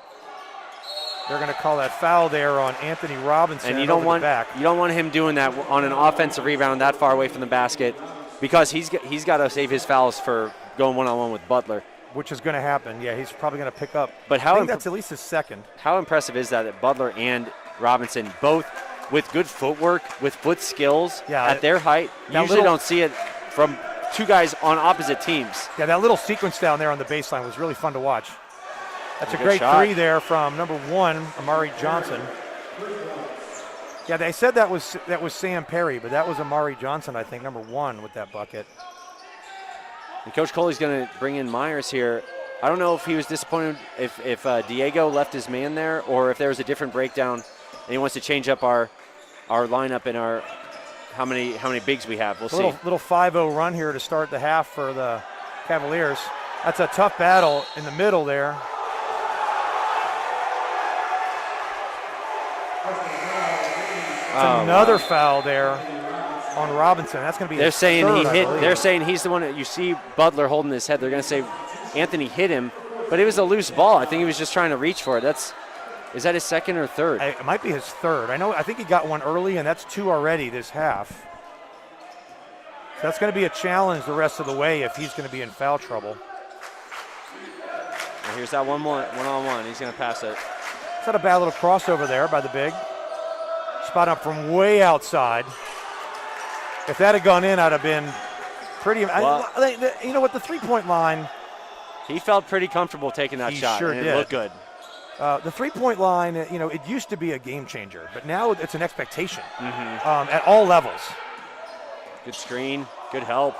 They're going to call that foul there on Anthony Robinson. And you don't want him doing that on an offensive rebound that far away from the basket, because he's got to save his fouls for going one-on-one with Butler. Which is going to happen. Yeah, he's probably going to pick up. But I think that's at least his second. How impressive is that Butler and Robinson, both with good footwork, with foot skills at their height, you usually don't see it from 2 guys on opposite teams. Yeah, that little sequence down there on the baseline was really fun to watch. That's a great shot. 3 there from number 1, Amari Johnson. Yeah, they said that was Sam Perry, but that was Amari Johnson, I think, number 1 with that bucket. And Coach Coley's going to bring in Myers here. I don't know if he was disappointed if Diego left his man there, or if there was a different breakdown and he wants to change up our lineup and our how many bigs we have. We'll see. Little 5-0 run here to start the half for the Cavaliers. That's a tough battle in the middle there. Another foul there on Robinson. That's going to be. They're saying third, he hit. I believe. They're saying he's the one that you see Butler holding his head. They're going to say Anthony hit him, but it was a loose ball. I think he was just trying to reach for it. Is that his second or third? It might be his third. I think he got one early, and that's 2 already this half. So that's going to be a challenge the rest of the way if he's going to be in foul trouble. Well, here's that one-on-one. He's going to pass it. It's not a bad little crossover there by the big. Spot up from way outside. If that had gone in, I'd have been pretty. Well, you know what? The 3-point line. He felt pretty comfortable taking that shot. Sure and did. It looked good. The 3-point line, it used to be a game changer, but now it's an expectation at all levels. Good screen, good help.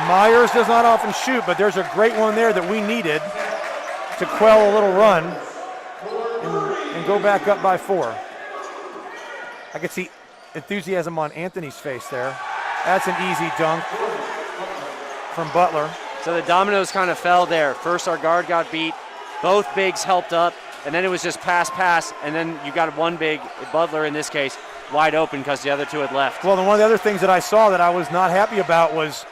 Myers does not often shoot, but there's a great one there that we needed to quell a little run and go back up by 4. I could see enthusiasm on Anthony's face there. That's an easy dunk from Butler. So the dominoes kind of fell there. First our guard got beat, both bigs helped up, and then it was just pass, and then you got one big, Butler in this case, wide open because the other 2 had left. Well, then one of the other things that I saw that I was not happy about was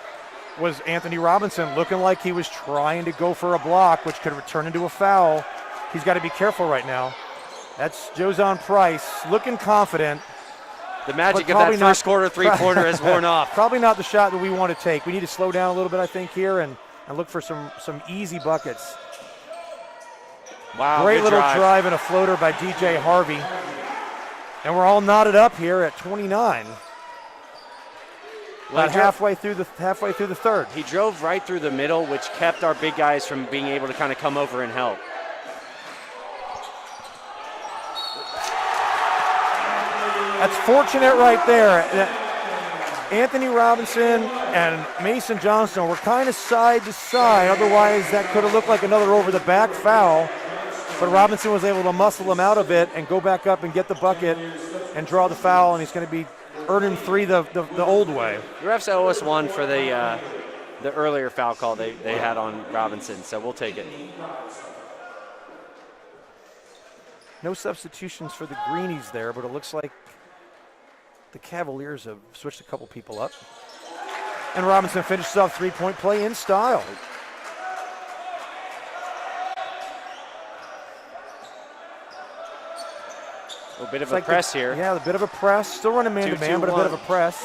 Anthony Robinson looking like he was trying to go for a block, which could turn into a foul. He's got to be careful right now. That's Jozon Price looking confident. The magic of that first quarter 3-pointer has worn off. Probably not the shot that we want to take. We need to slow down a little bit, I think, here and look for some easy buckets. Wow, Great good little drive. and a floater by DJ Harvey. And we're all knotted up here at 29. About halfway through the third. He drove right through the middle, which kept our big guys from being able to kind of come over and help. That's fortunate right there. Anthony Robinson and Mason Johnston were kind of side to side. Otherwise, that could have looked like another over-the-back foul. But Robinson was able to muscle him out of it and go back up and get the bucket and draw the foul, and he's going to be earning 3 the old way. The refs owe us 1 for the earlier foul call they had on Robinson, so we'll take it. No substitutions for the Greenies there, but it looks like the Cavaliers have switched a couple people up. And Robinson finishes off three-point play in style. A bit of a press here. Yeah, a bit of a press. Still running man-to-man, but a bit of a press.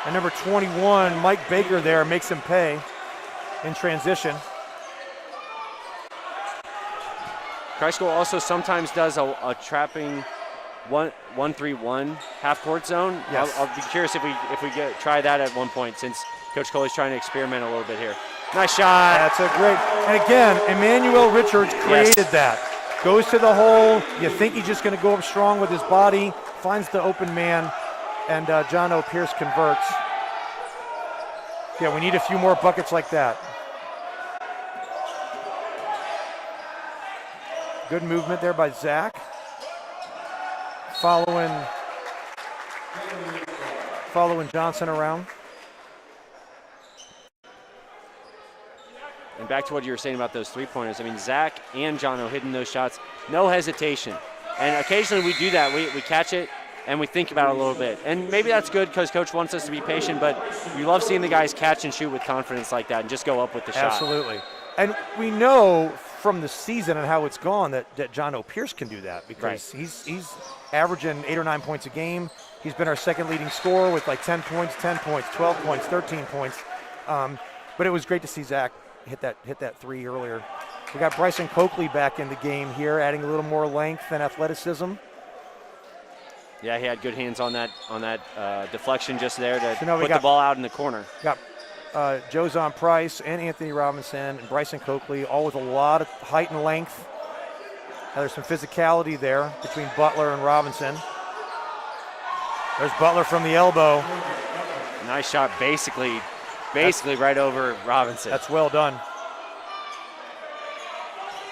And number 21, Mike Baker there, makes him pay in transition. Kreischool also sometimes does a trapping 1-3-1 half-court zone. Yes. I'll be curious if we try that at one point, since Coach Coley's trying to experiment a little bit here. Nice shot. That's a great, and again, Emmanuel Richards created that. Goes to the hole. You think he's just going to go up strong with his body, finds the open man, and John O. Pierce converts. Yeah, we need a few more buckets like that. Good movement there by Zach. Following Johnson around. And back to what you were saying about those three-pointers. I mean, Zach and Jono hitting those shots, no hesitation. And occasionally we do that. We catch it and we think about it a little bit. And maybe that's good because Coach wants us to be patient, but we love seeing the guys catch and shoot with confidence like that and just go up with the shot. Absolutely. And we know from the season and how it's gone that John O. Pierce can do that, because he's averaging 8 or 9 points a game. He's been our second leading scorer with like 10 points, 12 points, 13 points. But it was great to see Zach hit that three earlier. We got Bryson Coakley back in the game here, adding a little more length and athleticism. Yeah, he had good hands on that deflection just there to So put the ball out in the corner. Got Jozon Price and Anthony Robinson and Bryson Coakley, all with a lot of height and length. Now there's some physicality there between Butler and Robinson. There's Butler from the elbow. Nice shot, basically right over Robinson. That's well done. A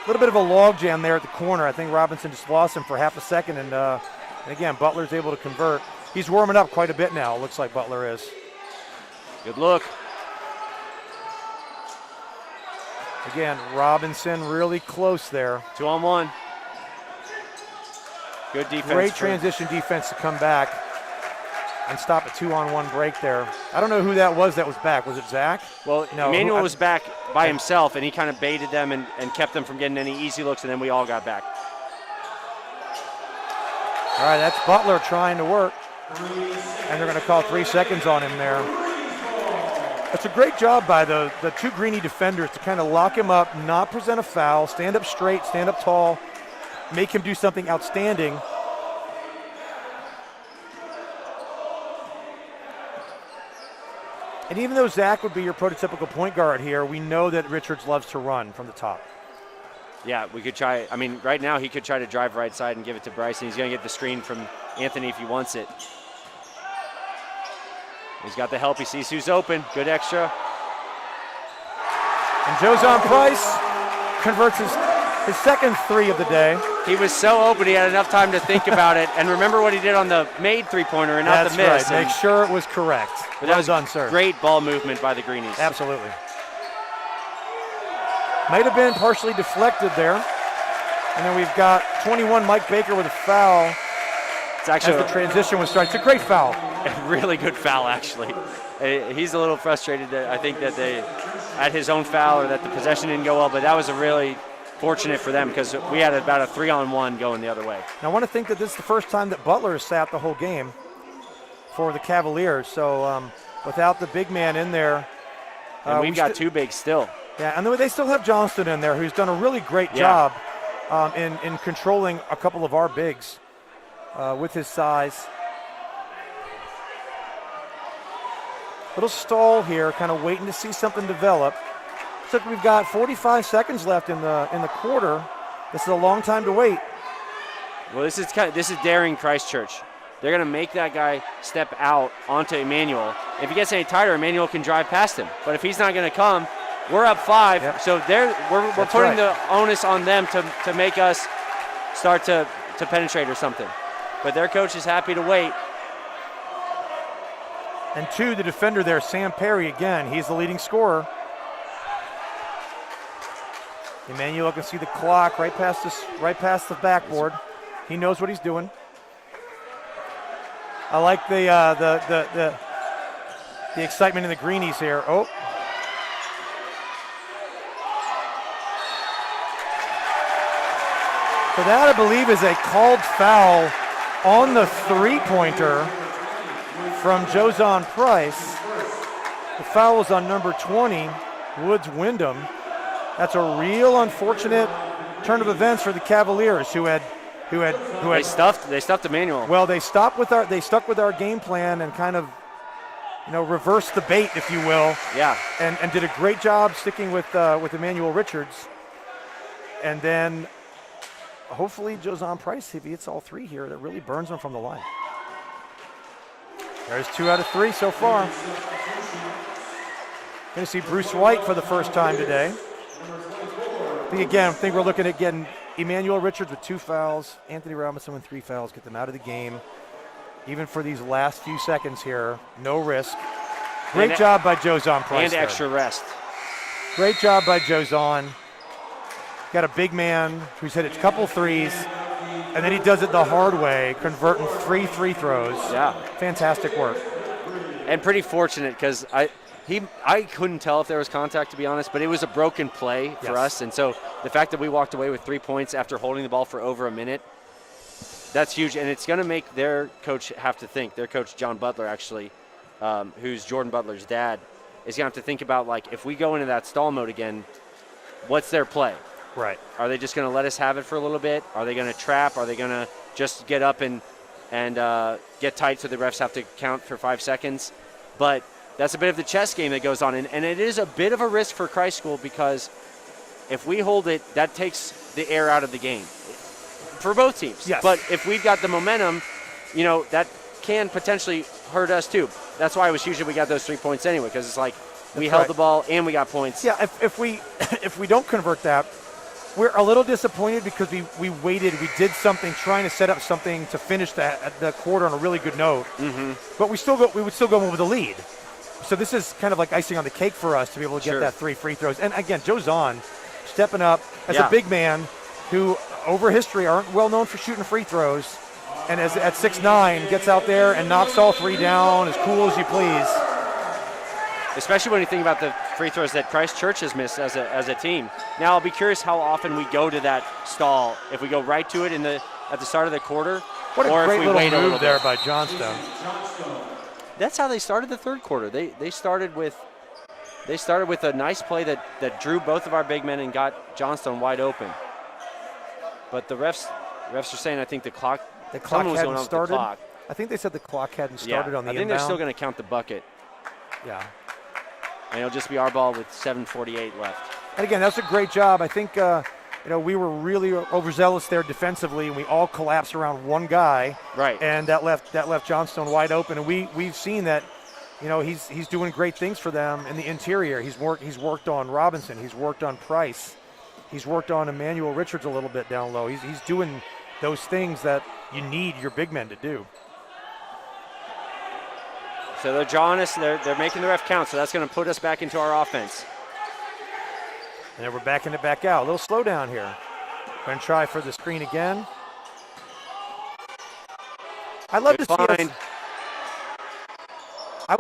little bit of a log jam there at the corner. I think Robinson just lost him for half a second, and again, Butler's able to convert. He's warming up quite a bit now, it looks like Butler is. Good look. Again, Robinson really close there. 2-on-1. Good defense. Great transition defense to come back and stop a 2-on-1 break there. I don't know who that was back. Was it Zach? Well, no, Emmanuel was back by himself, and he kind of baited them and kept them from getting any easy looks, and then we all got back. All right, that's Butler trying to work. And they're going to call 3 seconds on him there. It's a great job by the two Greenie defenders to kind of lock him up, not present a foul, stand up straight, stand up tall, make him do something outstanding. And even though Zach would be your prototypical point guard here, we know that Richards loves to run from the top. Yeah, we could try. I mean, right now he could try to drive right side and give it to Bryson. He's going to get the screen from Anthony if he wants it. He's got the help. He sees who's open. Good extra. And Jozon Price converts his second three of the day. He was so open, he had enough time to think about it. And remember what he did on the made three-pointer and not the miss. That's right. Make sure it was correct. But well done, sir. Great ball movement by the Greenies. Absolutely. Might have been partially deflected there. And then we've got 21, Mike Baker with a foul. It's actually as the transition was starting. It's a great foul. A really good foul, actually. He's a little frustrated that I think that they had his own foul or that the possession didn't go well, but that was a really fortunate for them because we had about a 3-on-1 going the other way. Now I want to think that this is the first time that Butler has sat the whole game for the Cavaliers. So without the big man in there. And we've got two bigs still. Yeah, and they still have Johnston in there, who's done a really great job in controlling a couple of our bigs with his size. Little stall here, kind of waiting to see something develop. Looks like we've got 45 seconds left in the quarter. This is a long time to wait. Well, this is daring Christchurch. They're going to make that guy step out onto Emmanuel. If he gets any tighter, Emmanuel can drive past him. But if he's not going to come, we're up 5. Yep. So we're putting the onus on them to make us start to penetrate or something. But their coach is happy to wait. And 2, the defender there, Sam Perry again. He's the leading scorer. Emmanuel can see the clock right past the backboard. He knows what he's doing. I like the excitement in the Greenies here. Oh. So that, I believe, is a called foul on the three-pointer from Jozon Price. The foul is on number 20, Woods Wyndham. That's a real unfortunate turn of events for the Cavaliers, who had They stuffed Emmanuel. Well, they stuck with our game plan and kind of, reversed the bait, if you will. Yeah. And did a great job sticking with Emmanuel Richards. And then hopefully Jozon Price, if he hits all 3 here, that really burns him from the line. There's 2 out of 3 so far. Going to see Bruce White for the first time today. I think we're looking at getting Emmanuel Richards with 2 fouls, Anthony Robinson with 3 fouls, get them out of the game. Even for these last few seconds here, no risk. Great job by Jozon Price. And extra rest. Great job by Jozon. Got a big man who's hit a couple threes, and then he does it the hard way, converting 3 free throws. Yeah. Fantastic work. And pretty fortunate because I couldn't tell if there was contact, to be honest, but it was a broken play for us. And so the fact that we walked away with 3 points after holding the ball for over a minute, that's huge. And it's going to make their coach have to think, their coach, John Butler, actually, who's Jordan Butler's dad, is going to have to think about, like, if we go into that stall mode again, what's their play? Right. Are they just going to let us have it for a little bit? Are they going to trap? Are they going to just get up and get tight so the refs have to count for 5 seconds? But that's a bit of the chess game that goes on. And it is a bit of a risk for Christ School because if we hold it, that takes the air out of the game for both teams. Yes. But if we've got the momentum, that can potentially hurt us too. That's why it was huge that we got those 3 points anyway, because it's like we held the ball and we got points. Yeah, if we don't convert that, we're a little disappointed because we waited. We did something, trying to set up something to finish the quarter on a really good note. Mm-hmm. But we would still go with a lead. So this is kind of like icing on the cake for us to be able to get that 3 free throws. And again, Jozon stepping up as a big man who, over history, aren't well known for shooting free throws. And at 6'9", gets out there and knocks all 3 down as cool as you please. Especially when you think about the free throws that Christchurch has missed as a team. Now I'll be curious how often we go to that stall. If we go right to it at the start of the quarter, what a or great if we little wait a move little there bit. by Johnstone. That's how they started the third quarter. They started with a nice play that drew both of our big men and got Johnstone wide open. But the refs are saying, I think the clock was going on with started. the clock. I think they said the clock hadn't started on the I think inbound. they're still going to count the bucket. Yeah. And it'll just be our ball with 7:48 left. And again, that's a great job. I think we were really overzealous there defensively, and we all collapsed around one guy. Right. And that left Johnstone wide open. And we've seen that, he's doing great things for them in the interior. He's worked on Robinson. He's worked on Price. He's worked on Emmanuel Richards a little bit down low. He's doing those things that you need your big men to do. So they're drawing us. They're making the ref count. So that's going to put us back into our offense. And then we're backing it back out. A little slow down here. Going to try for the screen again. I would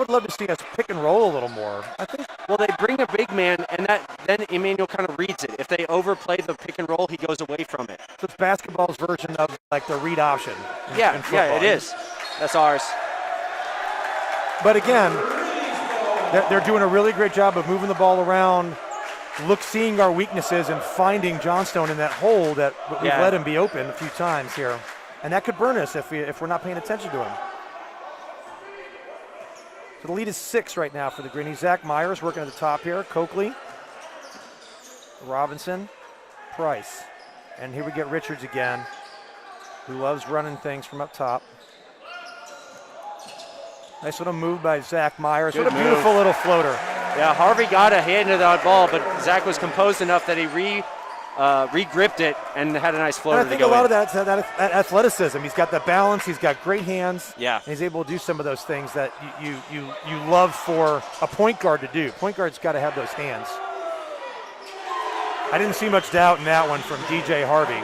love to see us pick and roll a little more. I think. Well, they bring a big man, and then Emmanuel kind of reads it. If they overplay the pick and roll, he goes away from it. So it's basketball's version of like the read option. Yeah, it is. That's ours. But again, they're doing a really great job of moving the ball around seeing our weaknesses and finding Johnstone in that hole that we've let him be open a few times here. And that could burn us if we're not paying attention to him. So the lead is 6 right now for the Greenies. Zach Myers working at the top here. Coakley, Robinson, Price. And here we get Richards again, who loves running things from up top. Nice little move by Zach Myers. Good what a beautiful move. little floather. Yeah, Harvey got a hand into that ball, but Zach was composed enough that he re-gripped it and had a nice floater And I think to a go lot in. of that athleticism. He's got the balance. He's got great hands. Yeah. And he's able to do some of those things that you love for a point guard to do. Point guard's got to have those hands. I didn't see much doubt in that one from DJ Harvey.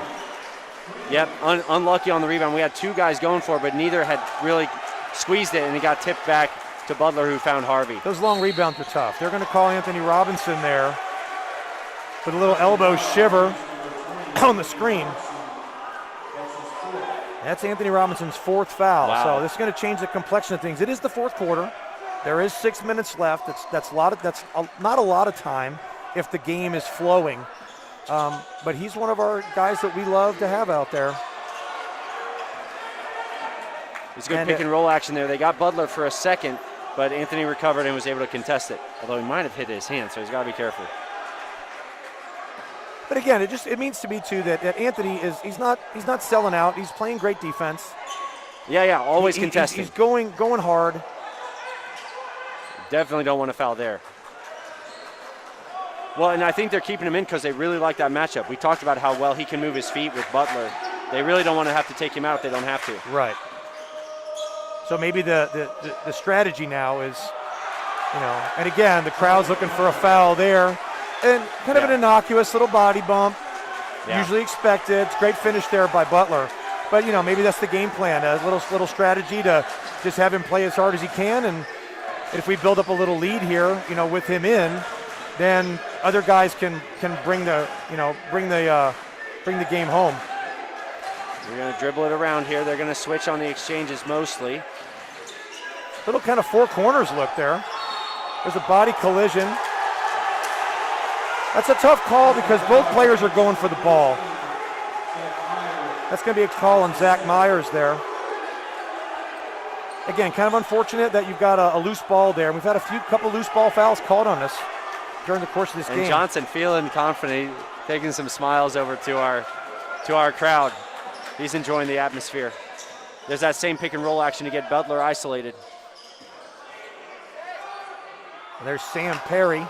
Yep, unlucky on the rebound. We had 2 guys going for it, but neither had really squeezed it, and it got tipped back to Butler, who found Harvey. Those long rebounds are tough. They're going to call Anthony Robinson there with a little elbow shiver on the screen. That's Anthony Robinson's 4th foul. Wow. So this is going to change the complexion of things. It is the 4th quarter. There is 6 minutes left. That's not a lot of time if the game is flowing. But he's one of our guys that we love to have out there. It's good pick and roll action there. They got Butler for a second, but Anthony recovered and was able to contest it. Although he might have hit his hand, so he's got to be careful. But again, it means to me too that Anthony he's not selling out. He's playing great defense. Yeah, always contesting. He's going hard. Definitely don't want to foul there. Well, and I think they're keeping him in because they really like that matchup. We talked about how well he can move his feet with Butler. They really don't want to have to take him out if they don't have to. Right. So maybe the strategy now is, and again, the crowd's looking for a foul there. And kind of an innocuous little body bump, usually expected. It's a great finish there by Butler. But, maybe that's the game plan, a little strategy to just have him play as hard as he can. And if we build up a little lead here, with him in, then other guys can bring the game home. We're going to dribble it around here. They're going to switch on the exchanges mostly. Little kind of 4 corners look there. There's a body collision. That's a tough call because both players are going for the ball. That's going to be a call on Zach Myers there. Again, kind of unfortunate that you've got a loose ball there. We've had a couple loose ball fouls called on us during the course of this game. And Johnson feeling confident, taking some smiles over to our crowd. He's enjoying the atmosphere. There's that same pick and roll action to get Butler isolated. And there's Sam Perry,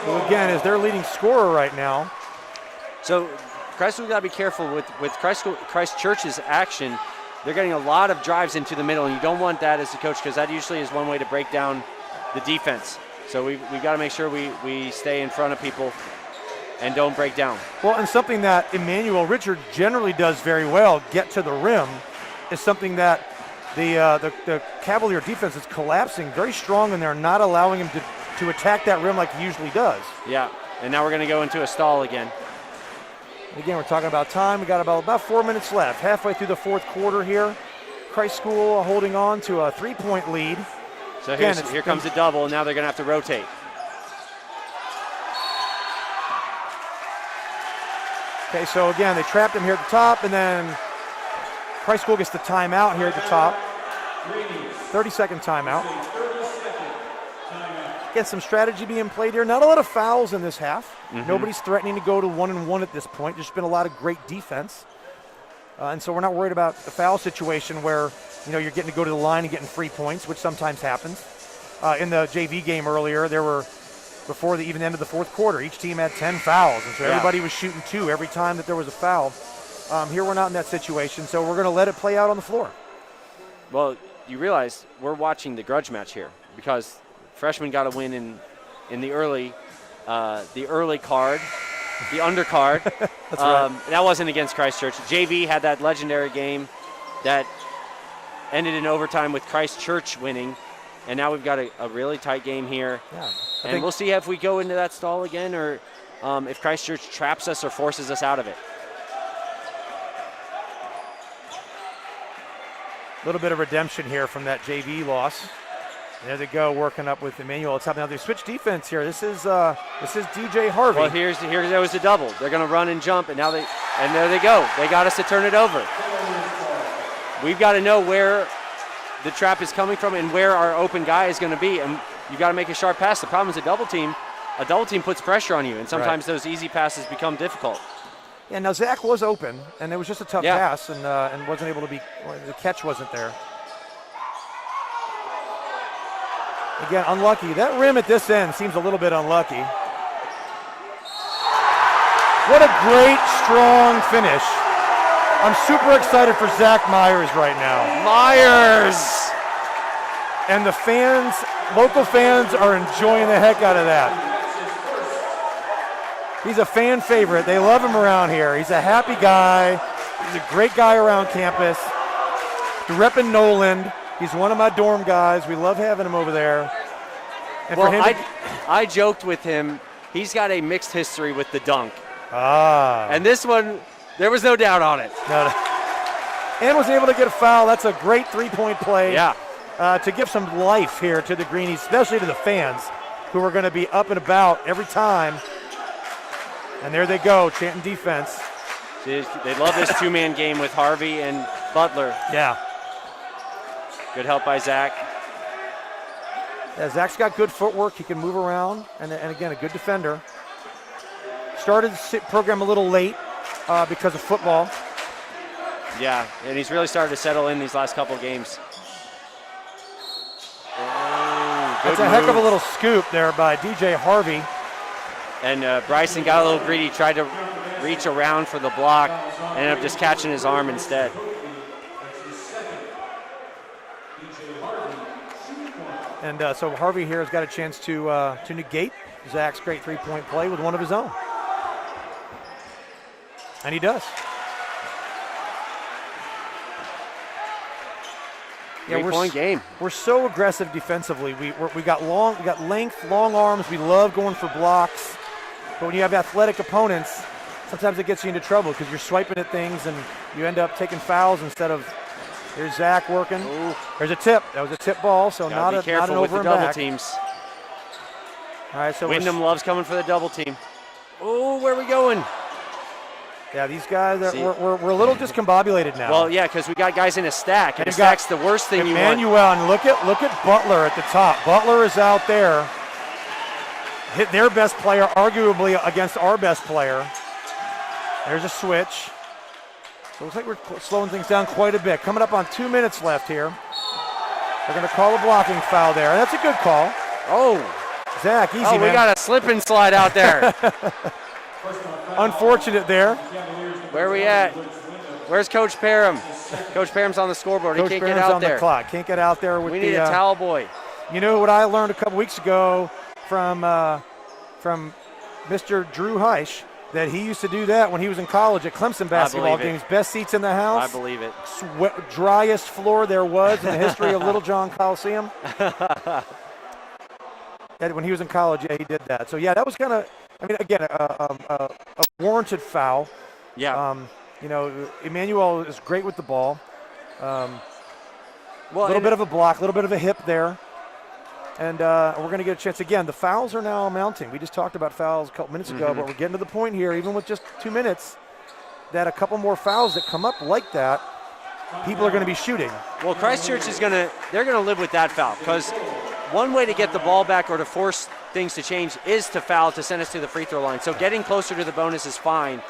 who again is their leading scorer right now. So Christ's got to be careful with Christ Church's action. They're getting a lot of drives into the middle, and you don't want that as a coach because that usually is one way to break down the defense. So we've got to make sure we stay in front of people and don't break down. Well, and something that Emmanuel Richard generally does very well, get to the rim, is something that the Cavalier defense is collapsing very strong, and they're not allowing him to attack that rim like he usually does. Yeah, and now we're going to go into a stall again. Again, we're talking about time. We got about 4 minutes left, halfway through the 4th quarter here. Christ School holding on to a 3-point lead. So again, here comes a double, and now they're going to have to rotate. Okay, so again, they trapped him here at the top, and then Christ School gets the timeout here at the top. 30-second timeout. Get some strategy being played here. Not a lot of fouls in this half. Mm-hmm. Nobody's threatening to go to 1-and-1 at this point. There's been a lot of great defense. And so we're not worried about the foul situation where, you're getting to go to the line and getting free points, which sometimes happens. In the JV game earlier, there were, before even the end of the 4th quarter, each team had 10 fouls. And so everybody was shooting 2 every time that there was a foul. Here we're not in that situation, so we're going to let it play out on the floor. Well, you realize we're watching the grudge match here because freshmen got to win in the early card, the undercard. That's right. That wasn't against Christ Church. JV had that legendary game that ended in overtime with Christ Church winning, and now we've got a really tight game here. Yeah, and we'll see if we go into that stall again or if Christ Church traps us or forces us out of it. A little bit of redemption here from that JV loss. There they go, working up with Emmanuel. It's happening now. They switch defense here. This is DJ Harvey. Well, here was the double. They're going to run and jump, and there they go. They got us to turn it over. We've got to know where the trap is coming from and where our open guy is going to be, and you got to make a sharp pass. The problem is a double team puts pressure on you, and sometimes those easy passes become difficult. Yeah, now Zach was open, and it was just a tough pass, and wasn't able to be. The catch wasn't there. Again, unlucky. That rim at this end seems a little bit unlucky. What a great, strong finish. I'm super excited for Zach Myers right now. Myers! And the fans, local fans, are enjoying the heck out of that. He's a fan favorite. They love him around here. He's a happy guy. He's a great guy around campus. He's repping Noland. He's one of my dorm guys. We love having him over there. And well, for him I joked with him. He's got a mixed history with the dunk. Ah. And this one, there was no doubt on it. No. And was able to get a foul. That's a great three-point play. Yeah. To give some life here to the Greenies, especially to the fans who are going to be up and about every time. And there they go, chanting defense. They love this two-man game with Harvey and Butler. Yeah. Good help by Zach. Yeah, Zach's got good footwork. He can move around. And again, a good defender. Started the program a little late because of football. Yeah, and he's really started to settle in these last couple of games. That's a heck of a little scoop there by DJ Harvey. And Bryson got a little greedy, tried to reach around for the block, ended up just catching his arm instead. And so Harvey here has got a chance to negate Zach's great three-point play with one of his own. And he does. Three-point game. We're so aggressive defensively. We got length, long arms. We love going for blocks. But when you have athletic opponents, sometimes it gets you into trouble because you're swiping at things and you end up taking fouls instead of. Here's Zach working. Ooh. There's a tip. That was a tip ball, so not an over and back. Be careful with the double teams. All right, so Wyndham loves coming for the double team. Oh, where are we going? Yeah, these guys, we're a little discombobulated now. Well, yeah, because we got guys in a stack, and a stack's the worst thing you want. Emmanuel, and look at Butler at the top. Butler is out there. Hit their best player, arguably against our best player. There's a switch. So it looks like we're slowing things down quite a bit. Coming up on 2 minutes left here. They're going to call a blocking foul there. And that's a good call. Oh. Zach, easy, man. We got a slip and slide out there. Unfortunate there. Where are we at? Where's Coach Parham? Coach Parham's on the scoreboard. Coach He can't Parham's get out on there. The clock. Can't get out there with we need a towel boy. You know what I learned a couple weeks ago from Mr. Drew Heisch, that he used to do that when he was in college at Clemson basketball games. Best seats in the house. I believe it. Driest floor there was in the history of Little John Coliseum. When he was in college, yeah, he did that. So, yeah, that was kind of, I mean, again, a warranted foul. Yeah. Emmanuel is great with the ball. A Well, little bit of a block, a little bit of a hip there. And we're going to get a chance. Again, the fouls are now mounting. We just talked about fouls a couple minutes ago, but we're getting to the point here, even with just 2 minutes, that a couple more fouls that come up like that, people are going to be shooting. Well, Christchurch they're going to live with that foul, because one way to get the ball back or to force things to change is to foul to send us to the free throw line. So getting closer to the bonus is fine.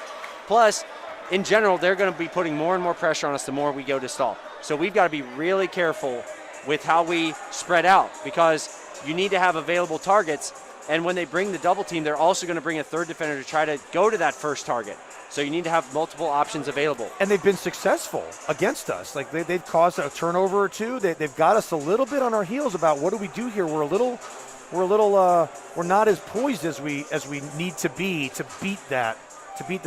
Plus, in general, they're going to be putting more and more pressure on us the more we go to stall. So we've got to be really careful with how we spread out, because you need to have available targets. And when they bring the double team, they're also going to bring a third defender to try to go to that first target. So you need to have multiple options available. And they've been successful against us. Like they've caused a turnover or two. They've got us a little bit on our heels about what do we do here. We're not as poised as we need to be to beat that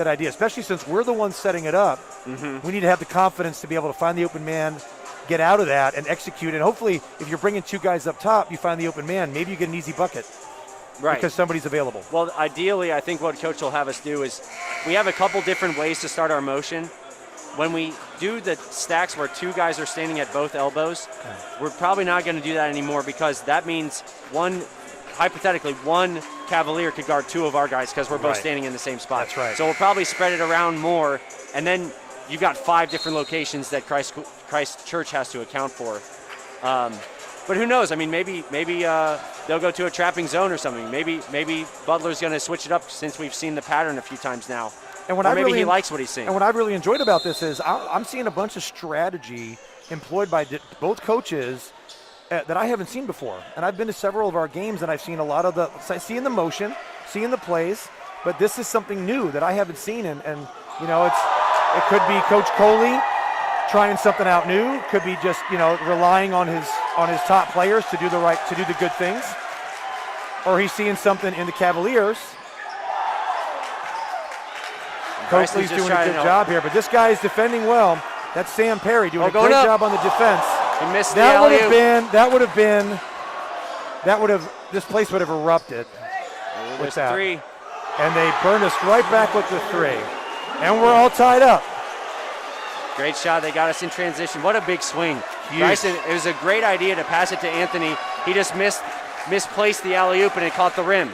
idea. Especially since we're the ones setting it up. We need to have the confidence to be able to find the open man, get out of that, and execute. And hopefully, if you're bringing two guys up top, you find the open man. Maybe you get an easy bucket. Right. Because somebody's available. Well, ideally, I think what Coach will have us do is we have a couple different ways to start our motion. when we do the stacks where 2 guys are standing at both elbows, we're probably not going to do that anymore because that means hypothetically, one Cavalier could guard 2 of our guys because we're both standing in the same spot. That's right. So we'll probably spread it around more, and then you've got 5 different locations that Christ Church has to account for. But who knows? I mean, maybe they'll go to a trapping zone or something. Maybe Butler's going to switch it up since we've seen the pattern a few times now. And or maybe he likes what he's seeing. And what I really enjoyed about this is I'm seeing a bunch of strategy employed by both coaches that I haven't seen before. And I've been to several of our games, and I've seen a lot of seeing the motion, seeing the plays. But this is something new that I haven't seen, and it could be Coach Coley trying something out new. Could be just relying on his top players to do the good things, or he's seeing something in the Cavaliers. Coach Lee's doing a good job here, but this guy is defending well. That's Sam Perry doing a great job on the defense. He missed the alley-oop. This place would have erupted with that. 3. And they burned us right back with the 3. And we're all tied up. Great shot. They got us in transition. What a big swing. Huge. Bryson, it was a great idea to pass it to Anthony. He just misplaced the alley-oop, and it caught the rim.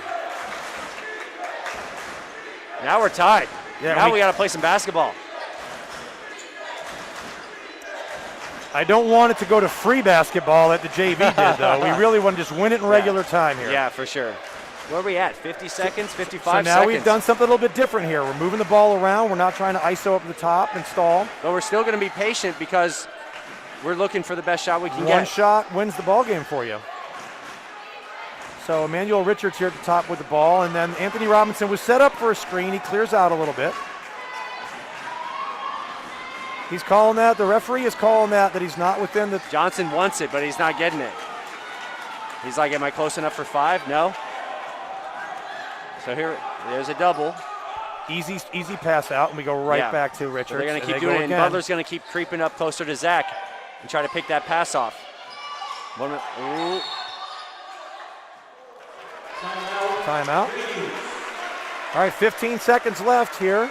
Now we're tied. Yeah, now we got to play some basketball. I don't want it to go to free basketball that the JV did, though. We really want to just win it in regular time here. Yeah, for sure. Where are we at? 50 seconds, 55 seconds? So now we've done something a little bit different here. We're moving the ball around. We're not trying to ISO up at the top and stall. But we're still going to be patient because we're looking for the best shot we can get. One shot wins the ball game for you. So Emmanuel Richards here at the top with the ball, and then Anthony Robinson was set up for a screen. He clears out a little bit. He's calling that. The referee is calling that he's not within the... Johnson wants it, but he's not getting it. He's like, am I close enough for 5? No. So there's a double. Easy pass out, and we go right back to Richards. So they're going to keep doing it, and Butler's going to keep creeping up closer to Zach and try to pick that pass off. Timeout. All right, 15 seconds left here.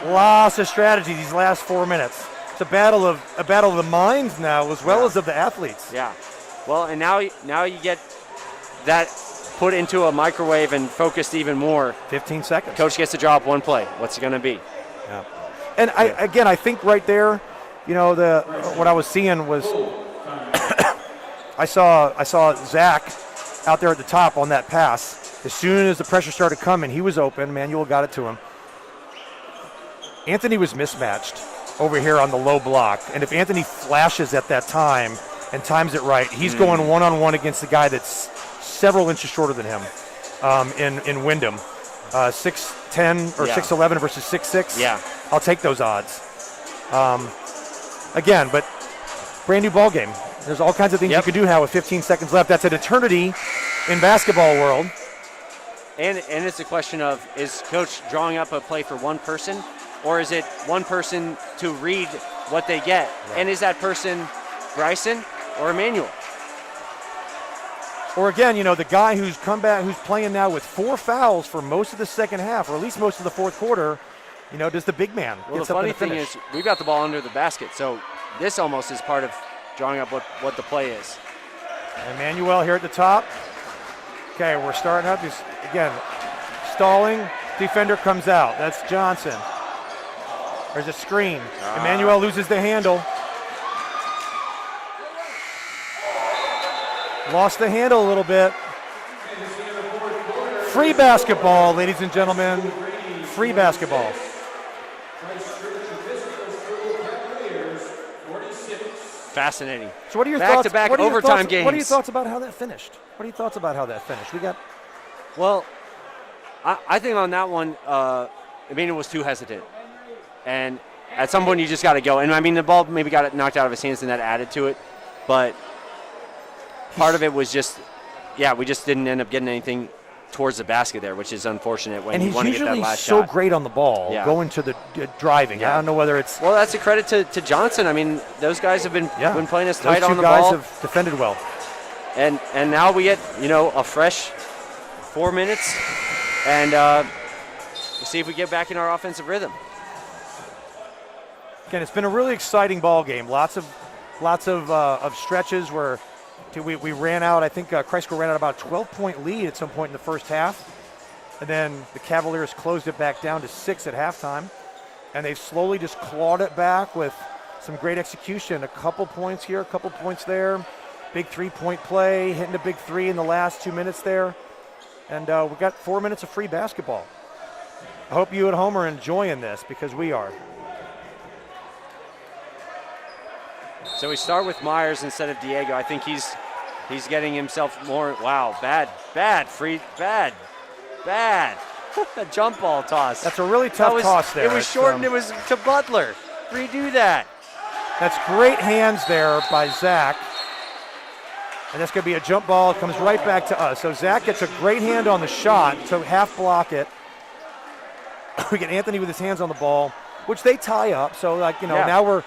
Lots of strategy these last 4 minutes. It's a battle of the minds now, as well as of the athletes. Yeah. Well, and now you get that put into a microwave and focused even more. 15 seconds. Coach gets to draw up one play. What's it going to be? Yeah. And I think right there, what I was seeing was I saw Zach out there at the top on that pass. As soon as the pressure started coming, he was open. Manuel got it to him. Anthony was mismatched over here on the low block. And if Anthony flashes at that time and times it right, he's going one-on-one against the guy that's several inches shorter than him in Wyndham. 6'10 or 6'11 versus 6'6. Yeah. I'll take those odds. Again, but brand new ball game. There's all kinds of things you can do now with 15 seconds left. That's an eternity in basketball world. And it's a question of, is Coach drawing up a play for one person, or is it one person to read what they get? Right. And is that person Bryson or Emmanuel? Or again, the guy who's come back, who's playing now with 4 fouls for most of the second half, or at least most of the fourth quarter, does the big man get something to finish? Well, the funny thing is, we've got the ball under the basket, so this almost is part of drawing up what the play is. Emmanuel here at the top. Okay, we're starting up. Again, stalling. Defender comes out. That's Johnson. There's a screen. Emmanuel loses the handle. Lost the handle a little bit. Free basketball, ladies and gentlemen. Free basketball. Fascinating. So what are your thoughts? Back-to-back overtime games. What are your thoughts about how that finished? Well, I think on that one, Emmanuel was too hesitant. And at some point you just got to go. And I mean, the ball maybe got it knocked out of his hands and that added to it. But part of it was just, we just didn't end up getting anything towards the basket there, which is unfortunate when you want to get that last shot. And he's usually so great on the ball, going to the driving. I don't know whether it's... Well, that's a credit to Johnson. I mean, those guys have been playing us tight on the Those ball. two guys have defended well. And now we get, a fresh 4 minutes, and we'll see if we get back in our offensive rhythm. Again, it's been a really exciting ball game. Lots of stretches where we ran out. I think Kreischer ran out about a 12-point lead at some point in the first half. And then the Cavaliers closed it back down to 6 at halftime. And they've slowly just clawed it back with some great execution. A couple points here, a couple points there. Big 3-point play, hitting a big 3 in the last 2 minutes there. And we got 4 minutes of free basketball. I hope you at home are enjoying this, because we are. So we start with Myers instead of Diego. I think he's getting himself more. Wow, bad. A jump ball toss. That's a really tough toss there. It was shortened. It was to Butler. Redo that. That's great hands there by Zach. And that's going to be a jump ball. It comes right back to us. So Zach gets a great hand on the shot, so half block it. We get Anthony with his hands on the ball, which they tie up. So, now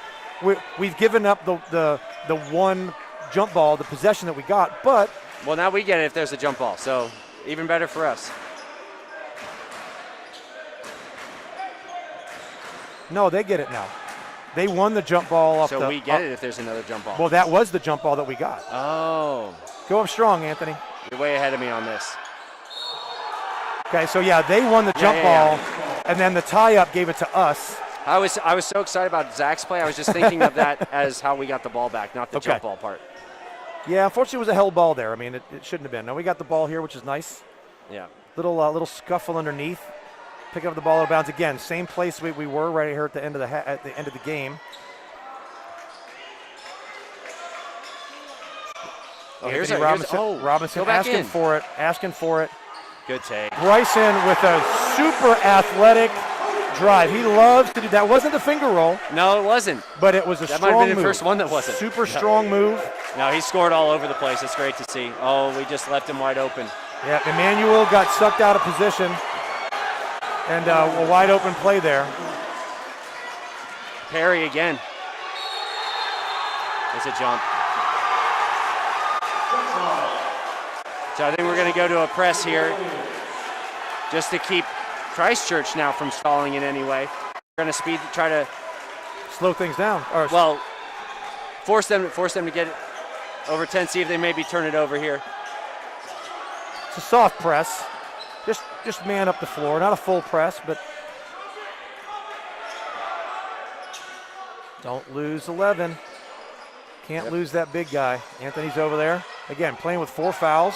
we've given up the one jump ball, the possession that we got. But well, now we get it if there's a jump ball. So even better for us. No, they get it now. They won the jump ball off So we get it if there's another jump ball. Well, that was the jump ball that we got. Oh. Go up strong, Anthony. You're way ahead of me on this. Okay, so they won the jump ball, and then the tie-up gave it to us. I was so excited about Zach's play. I was just thinking of that as how we got the ball back, not the jump ball part. Yeah, unfortunately, it was a held ball there. I mean, it shouldn't have been. No, we got the ball here, which is nice. Yeah. Little scuffle underneath. Picking up the ball out of bounds again. Same place we were right here at the end of the game. Oh, Robinson asking for it. Good take. Bryson with a super athletic drive. He loves to do that. Wasn't the finger roll. No, it wasn't. But it was a strong move. That might have been the first one that wasn't. Super strong move. No, he scored all over the place. It's great to see. Oh, we just left him wide open. Yeah, Emmanuel got sucked out of position. And a wide open play there. Perry again. It's a jump. So I think we're going to go to a press here just to keep Christchurch now from stalling in any way. We're going to try to slow things down. Force them to get it over 10, see if they maybe turn it over here. It's a soft press. Just man up the floor, not a full press, but don't lose 11. Can't lose that big guy. Anthony's over there. Again, playing with 4 fouls.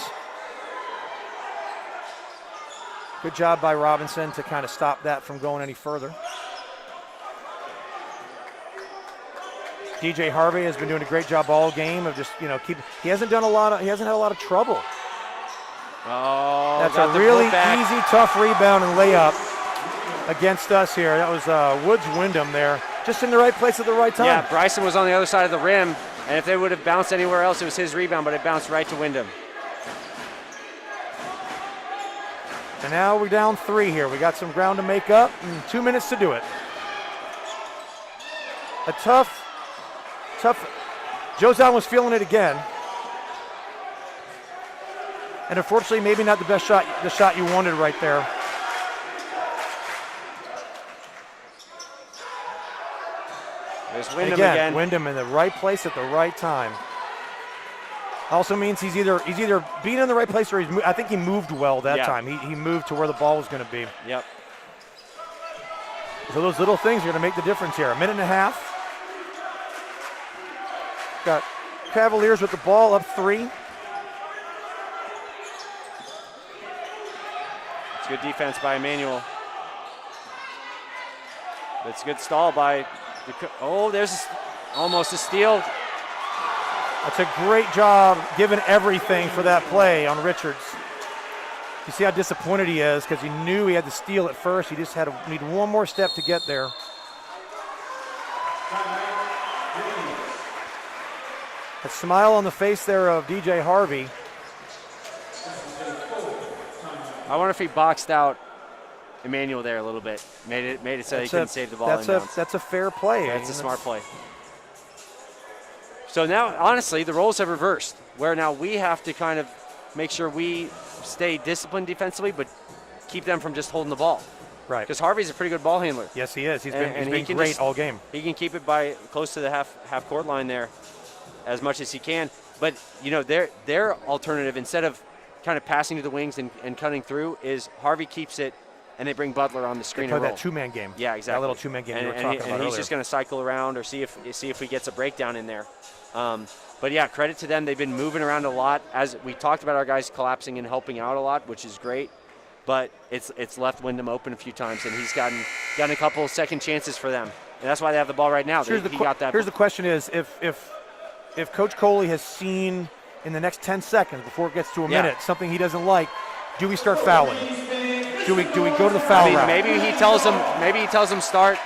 Good job by Robinson to kind of stop that from going any further. DJ Harvey has been doing a great job all game of just, he hasn't had a lot of trouble. Oh, that's a really easy, tough rebound and layup against us here. That was Woods Wyndham there, just in the right place at the right time. Yeah, Bryson was on the other side of the rim, and if they would have bounced anywhere else, it was his rebound, but it bounced right to Wyndham. And now we're down 3 here. We got some ground to make up and 2 minutes to do it. A tough. Jozan was feeling it again. And unfortunately, maybe not the shot you wanted right there. There's Wyndham again. Wyndham in the right place at the right time. Also means he's either being in the right place or I think he moved well that time. He moved to where the ball was going to be. Yep. So those little things are going to make the difference here. 1.5 minutes. Got Cavaliers with the ball up 3. It's good defense by Emmanuel. It's a good stall by there's almost a steal. That's a great job, given everything for that play on Richards. You see how disappointed he is because he knew he had to steal at first. He just need one more step to get there. A smile on the face there of DJ Harvey. I wonder if he boxed out Emmanuel there a little bit. Made it so he couldn't save the ball. That's a fair play. That's a smart play. So now, honestly, the roles have reversed, where now we have to kind of make sure we stay disciplined defensively, but keep them from just holding the ball. Right. Because Harvey's a pretty good ball handler. Yes, he is. He's And been he can great just- all game. He can keep it by close to the half court line there as much as he can. But, their alternative, instead of kind of passing to the wings and cutting through, is Harvey keeps it and they bring Butler on the screen Play and roll. that two-man game. Yeah, exactly. That little two-man game you were talking about and he's earlier. just going to cycle around or see if he gets a breakdown in there. But yeah, credit to them. They've been moving around a lot. As we talked about, our guys collapsing and helping out a lot, which is great. But it's left Wyndham open a few times, and he's gotten a couple of second chances for them, and that's why they have the ball right now. Here's the question: is if Coach Coley has seen in the next 10 seconds before it gets to a minute something he doesn't like, do we start fouling? Do we go to the foul route? Maybe he tells them start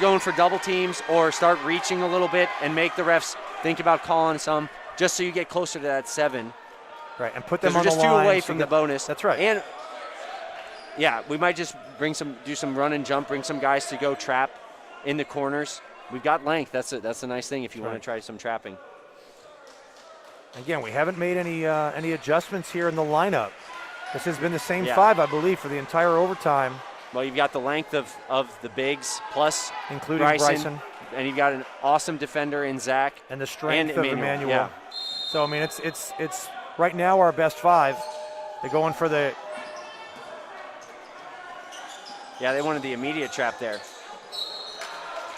going for double teams or start reaching a little bit and make the refs think about calling some, just so you get closer to that 7. Right, and put them on the line. We're just two away from the bonus. That's right. And yeah, we might just do some run and jump, bring some guys to go trap in the corners. We've got length. That's a nice thing if you want to try some trapping. Again, we haven't made any adjustments here in the lineup. This has been the same 5, I believe, for the entire overtime. Well, you've got the length of the bigs plus including Bryson, and you've got an awesome defender in Zach and the strength of Emmanuel. Yeah. So I mean, it's right now our best 5. They're going for the. Yeah, they wanted the immediate trap there.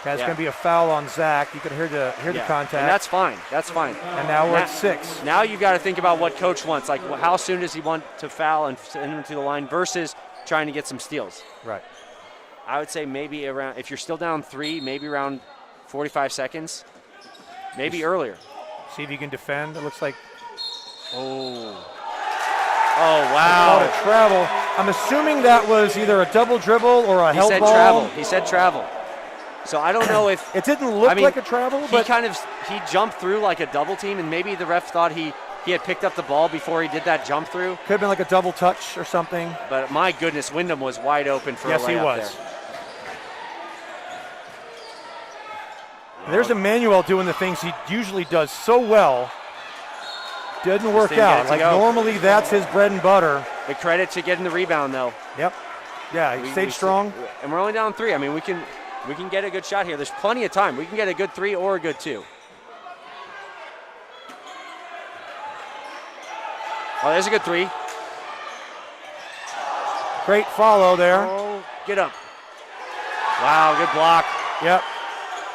That's going to be a foul on Zach. You can hear the contact. And that's fine. That's fine. And now we're at 6. Now you've got to think about what coach wants. Like, how soon does he want to foul and send him to the line versus trying to get some steals? Right. I would say maybe around, if you're still down 3, maybe around 45 seconds. Maybe earlier. See if you can defend. It looks like. Oh, wow. A lot of travel. I'm assuming that was either a double dribble or a help ball. He said travel. So I don't know if it didn't look like a travel, but he jumped through like a double team, and maybe the ref thought he had picked up the ball before he did that jump through. Could have been like a double touch or something. But my goodness, Wyndham was wide open for a layup there. Yes, he was. There's Emmanuel doing the things he usually does so well. Didn't work out. Like normally that's his bread and butter. The credit to getting the rebound though. Yep. Yeah, he stayed strong. And we're only down 3. I mean, we can get a good shot here. There's plenty of time. We can get a good 3 or a good 2. Oh, there's a good 3. Great follow there. Oh, get up. Wow, good block. Yep.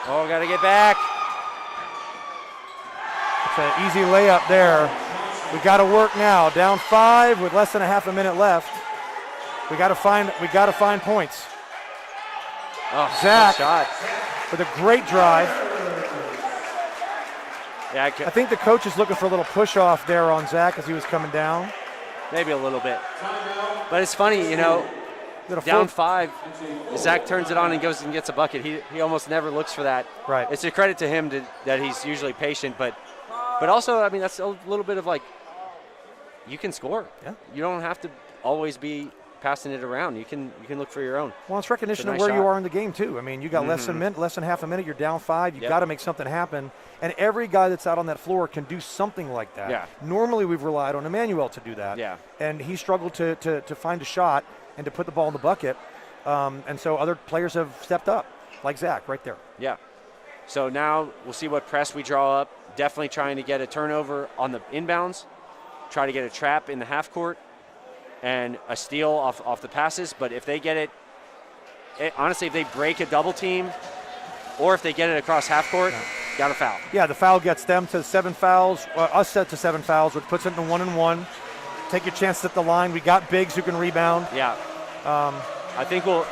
Oh, got to get back. It's an easy layup there. We got to work now. Down 5 with less than a half a minute left. We got to find points. Oh, Zach shot. with a great drive. Yeah, I think the coach is looking for a little push off there on Zach as he was coming down. Maybe a little bit. But it's funny, down 5, Zach turns it on and goes and gets a bucket. He almost never looks for that. Right. It's a credit to him that he's usually patient, but also, I mean, that's a little bit of like, you can score. Yeah. You don't have to always be passing it around. You can look for your own. Well, it's recognition of where you are in the game too. I mean, you got less than half a minute. You're down 5. You've got to make something happen. And every guy that's out on that floor can do something like that. Yeah. Normally, we've relied on Emmanuel to do that. Yeah. And he struggled to find a shot and to put the ball in the bucket. And so other players have stepped up, like Zach right there. Yeah. So now we'll see what press we draw up. Definitely trying to get a turnover on the inbounds. Try to get a trap in the half court. And a steal off the passes. But if they get it, honestly, if they break a double team or if they get it across half court, got a foul. Yeah, the foul gets them to 7 fouls, us set to 7 fouls, which puts it in a 1-and-1. Take your chances at the line. We got bigs who can rebound. Yeah. I think we'll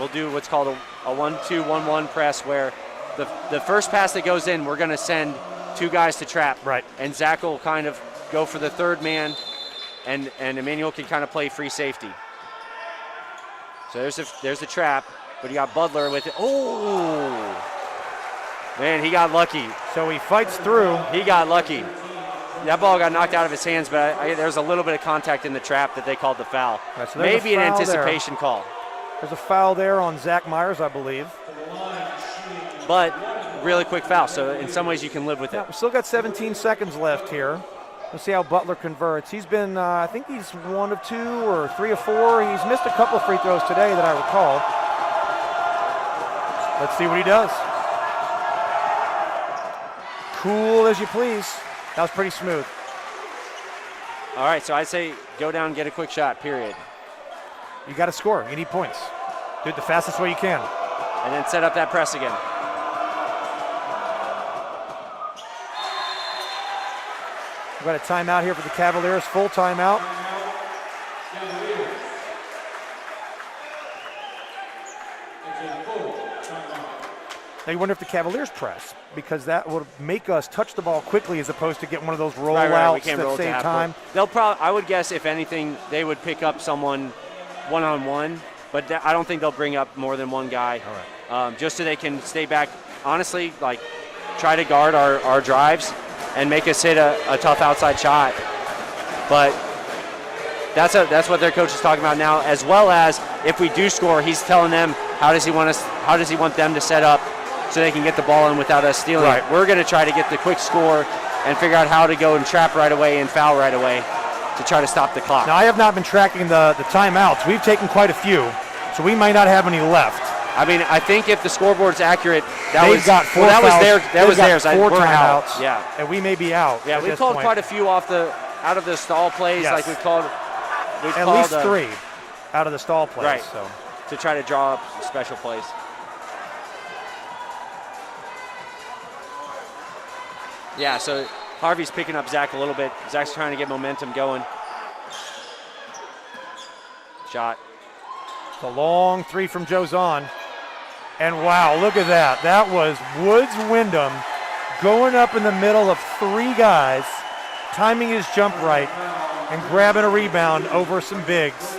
do what's called a 1-2-1-1 press where the first pass that goes in, we're going to send 2 guys to trap. Right. And Zach will kind of go for the third man. And Emmanuel can kind of play free safety. So there's the trap, but you got Butler with it. Oh, man, he got lucky. So he fights through. He got lucky. That ball got knocked out of his hands, but there's a little bit of contact in the trap that they called the foul. Right, so maybe an anticipation call. There's a foul there on Zach Myers, I believe. But really quick foul, so in some ways you can live with it. We still got 17 seconds left here. Let's see how Butler converts. He's been, I think he's 1 of 2 or 3 of 4. He's missed a couple free throws today that I recall. Let's see what he does. Cool as you please. That was pretty smooth. All right, so I'd say go down and get a quick shot, period. You got to score. You need points. Do it the fastest way you can. And then set up that press again. We've got a timeout here for the Cavaliers, full timeout. Now you wonder if the Cavaliers press, because that would make us touch the ball quickly as opposed to get one of those rollouts that save time. They'll probably, I would guess, if anything, they would pick up someone one-on-one, but I don't think they'll bring up more than one guy. All right. Just so they can stay back. Honestly, like, try to guard our drives and make us hit a tough outside shot. But that's what their coach is talking about now, as well as if we do score, he's telling them how does he want them to set up so they can get the ball in without us stealing it. We're going to try to get the quick score and figure out how to go and trap right away and foul right away to try to stop the clock. Now, I have not been tracking the timeouts. We've taken quite a few, so we might not have any left. I mean, I think if the scoreboard's accurate, they've got 4 that fouls. was theirs. 4 We're timeouts. out. Yeah, and we may be out. Yeah, we've called quite a few out of the stall plays. Yes. Like we've called at least 3 out of the stall plays. Right. So to try to draw up special plays. Yeah, so Harvey's picking up Zach a little bit. Zach's trying to get momentum going. Shot. it's a long 3 from Jozon. And wow, look at that. That was Woods Wyndham going up in the middle of 3 guys, timing his jump right, and grabbing a rebound over some bigs.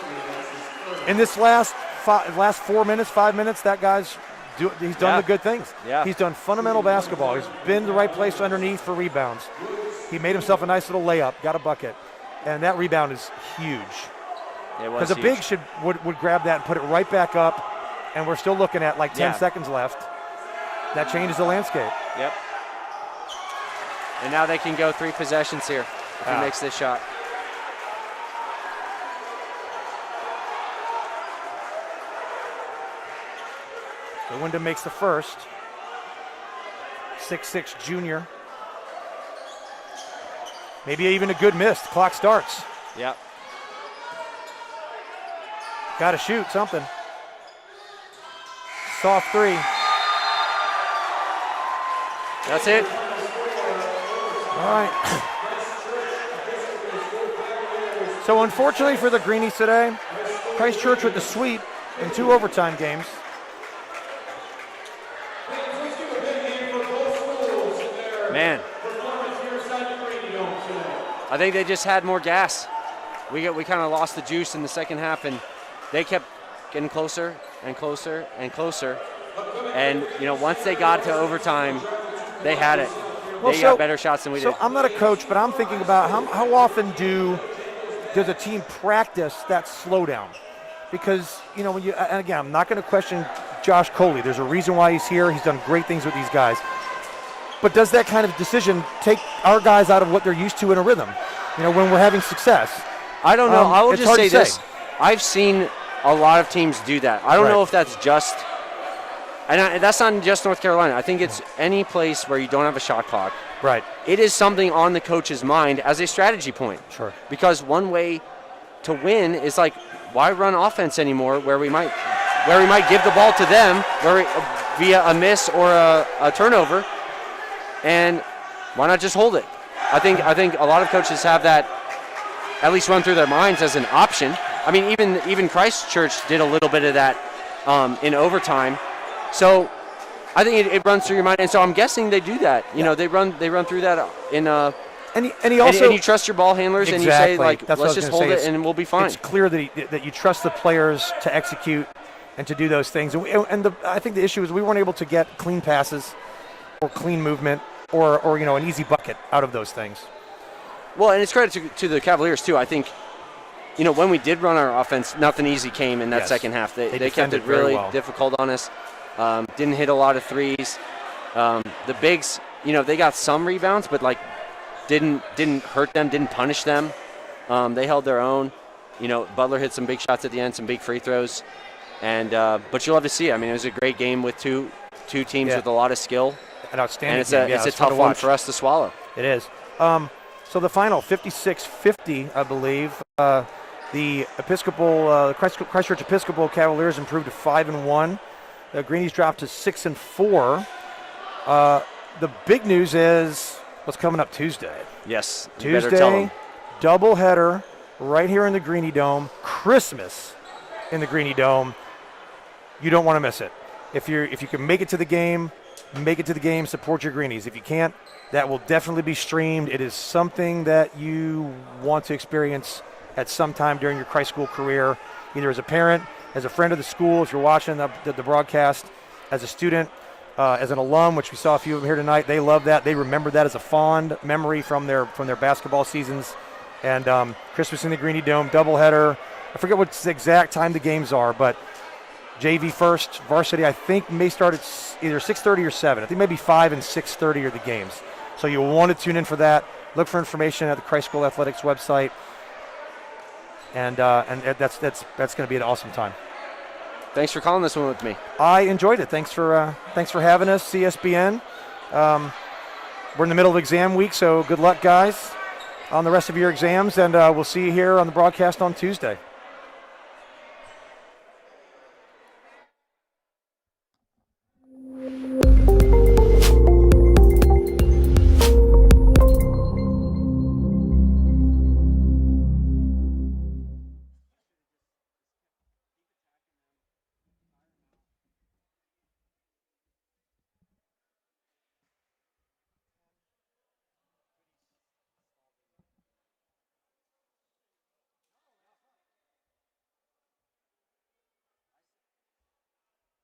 In this last 4 minutes, 5 minutes, that guy's he's done the good things. Yeah. He's done fundamental basketball. He's been the right place underneath for rebounds. He made himself a nice little layup, got a bucket, and that rebound is huge. Because a big would grab that and put it right back up, and we're still looking at like 10 seconds left. That changes the landscape. Yep. And now they can go 3 possessions here if he makes this shot. So Wyndham makes the first. 6'6" junior. Maybe even a good miss. The clock starts. Yep. Got to shoot something. Soft 3. That's it. All right. So unfortunately for the Greenies today, Christchurch with the sweep in 2 overtime games. Man, I think they just had more gas. We kind of lost the juice in the second half, and they kept getting closer and closer and closer. And once they got to overtime, they had it. They got better shots than we did. So I'm not a coach, but I'm thinking about how often does a team practice that slowdown? Because when and again, I'm not going to question Josh Coley. There's a reason why he's here. He's done great things with these guys. But does that kind of decision take our guys out of what they're used to in a rhythm? When we're having success. I don't know. I will just say this. Say. I've seen a lot of teams do that. I don't know if that's just, and that's not just North Carolina. I think it's any place where you don't have a shot clock. Right. It is something on the coach's mind as a strategy point. Sure. Because one way to win is like, why run offense anymore where we might give the ball to them via a miss or a turnover, and why not just hold it? I think a lot of coaches have that at least run through their minds as an option. I mean, even Christchurch did a little bit of that in overtime. So I think it runs through your mind, and so I'm guessing they do that. They run through that in and he also and you trust your ball handlers, and you say like, let's just hold it and we'll be fine. It's clear that you trust the players to execute and to do those things. And I think the issue is we weren't able to get clean passes or clean movement or an easy bucket out of those things. Well, and it's credit to the Cavaliers too. I think, when we did run our offense, nothing easy came in that second half. They kept it really difficult on us. Didn't hit a lot of threes. The bigs, they got some rebounds, but didn't hurt them, didn't punish them. They held their own. You know, Butler hit some big shots at the end, some big free throws, and but you'll have to see. I mean, it was a great game with two teams with a lot of skill. An outstanding and it's game. it's a tough one for us to swallow. It is. So the final, 56-50, I believe. The Christchurch Episcopal Cavaliers improved to 5-1. The Greenies dropped to 6-4. The big news is what's coming up Tuesday. Yes, you better tell them. Tuesday, doubleheader right here in the Greenie Dome. Christmas in the Greenie Dome. You don't want to miss it. If you can make it to the game, make it to the game. Support your Greenies. If you can't, that will definitely be streamed. It is something that you want to experience at some time during your Christ School career, either as a parent, as a friend of the school, if you're watching the broadcast, as a student, as an alum, which we saw a few of them here tonight. They love that. They remember that as a fond memory from their basketball seasons. And Christmas in the Greenie Dome, doubleheader. I forget what the exact time the games are, but JV first, varsity I think may start at either 6:30 or 7. I think maybe 5 and 6:30 are the games. So you'll want to tune in for that. Look for information at the Christ School Athletics website. And that's going to be an awesome time. Thanks for calling this one with me. I enjoyed it. Thanks for having us, CSBN. We're in the middle of exam week, so good luck, guys, on the rest of your exams, and we'll see you here on the broadcast on Tuesday.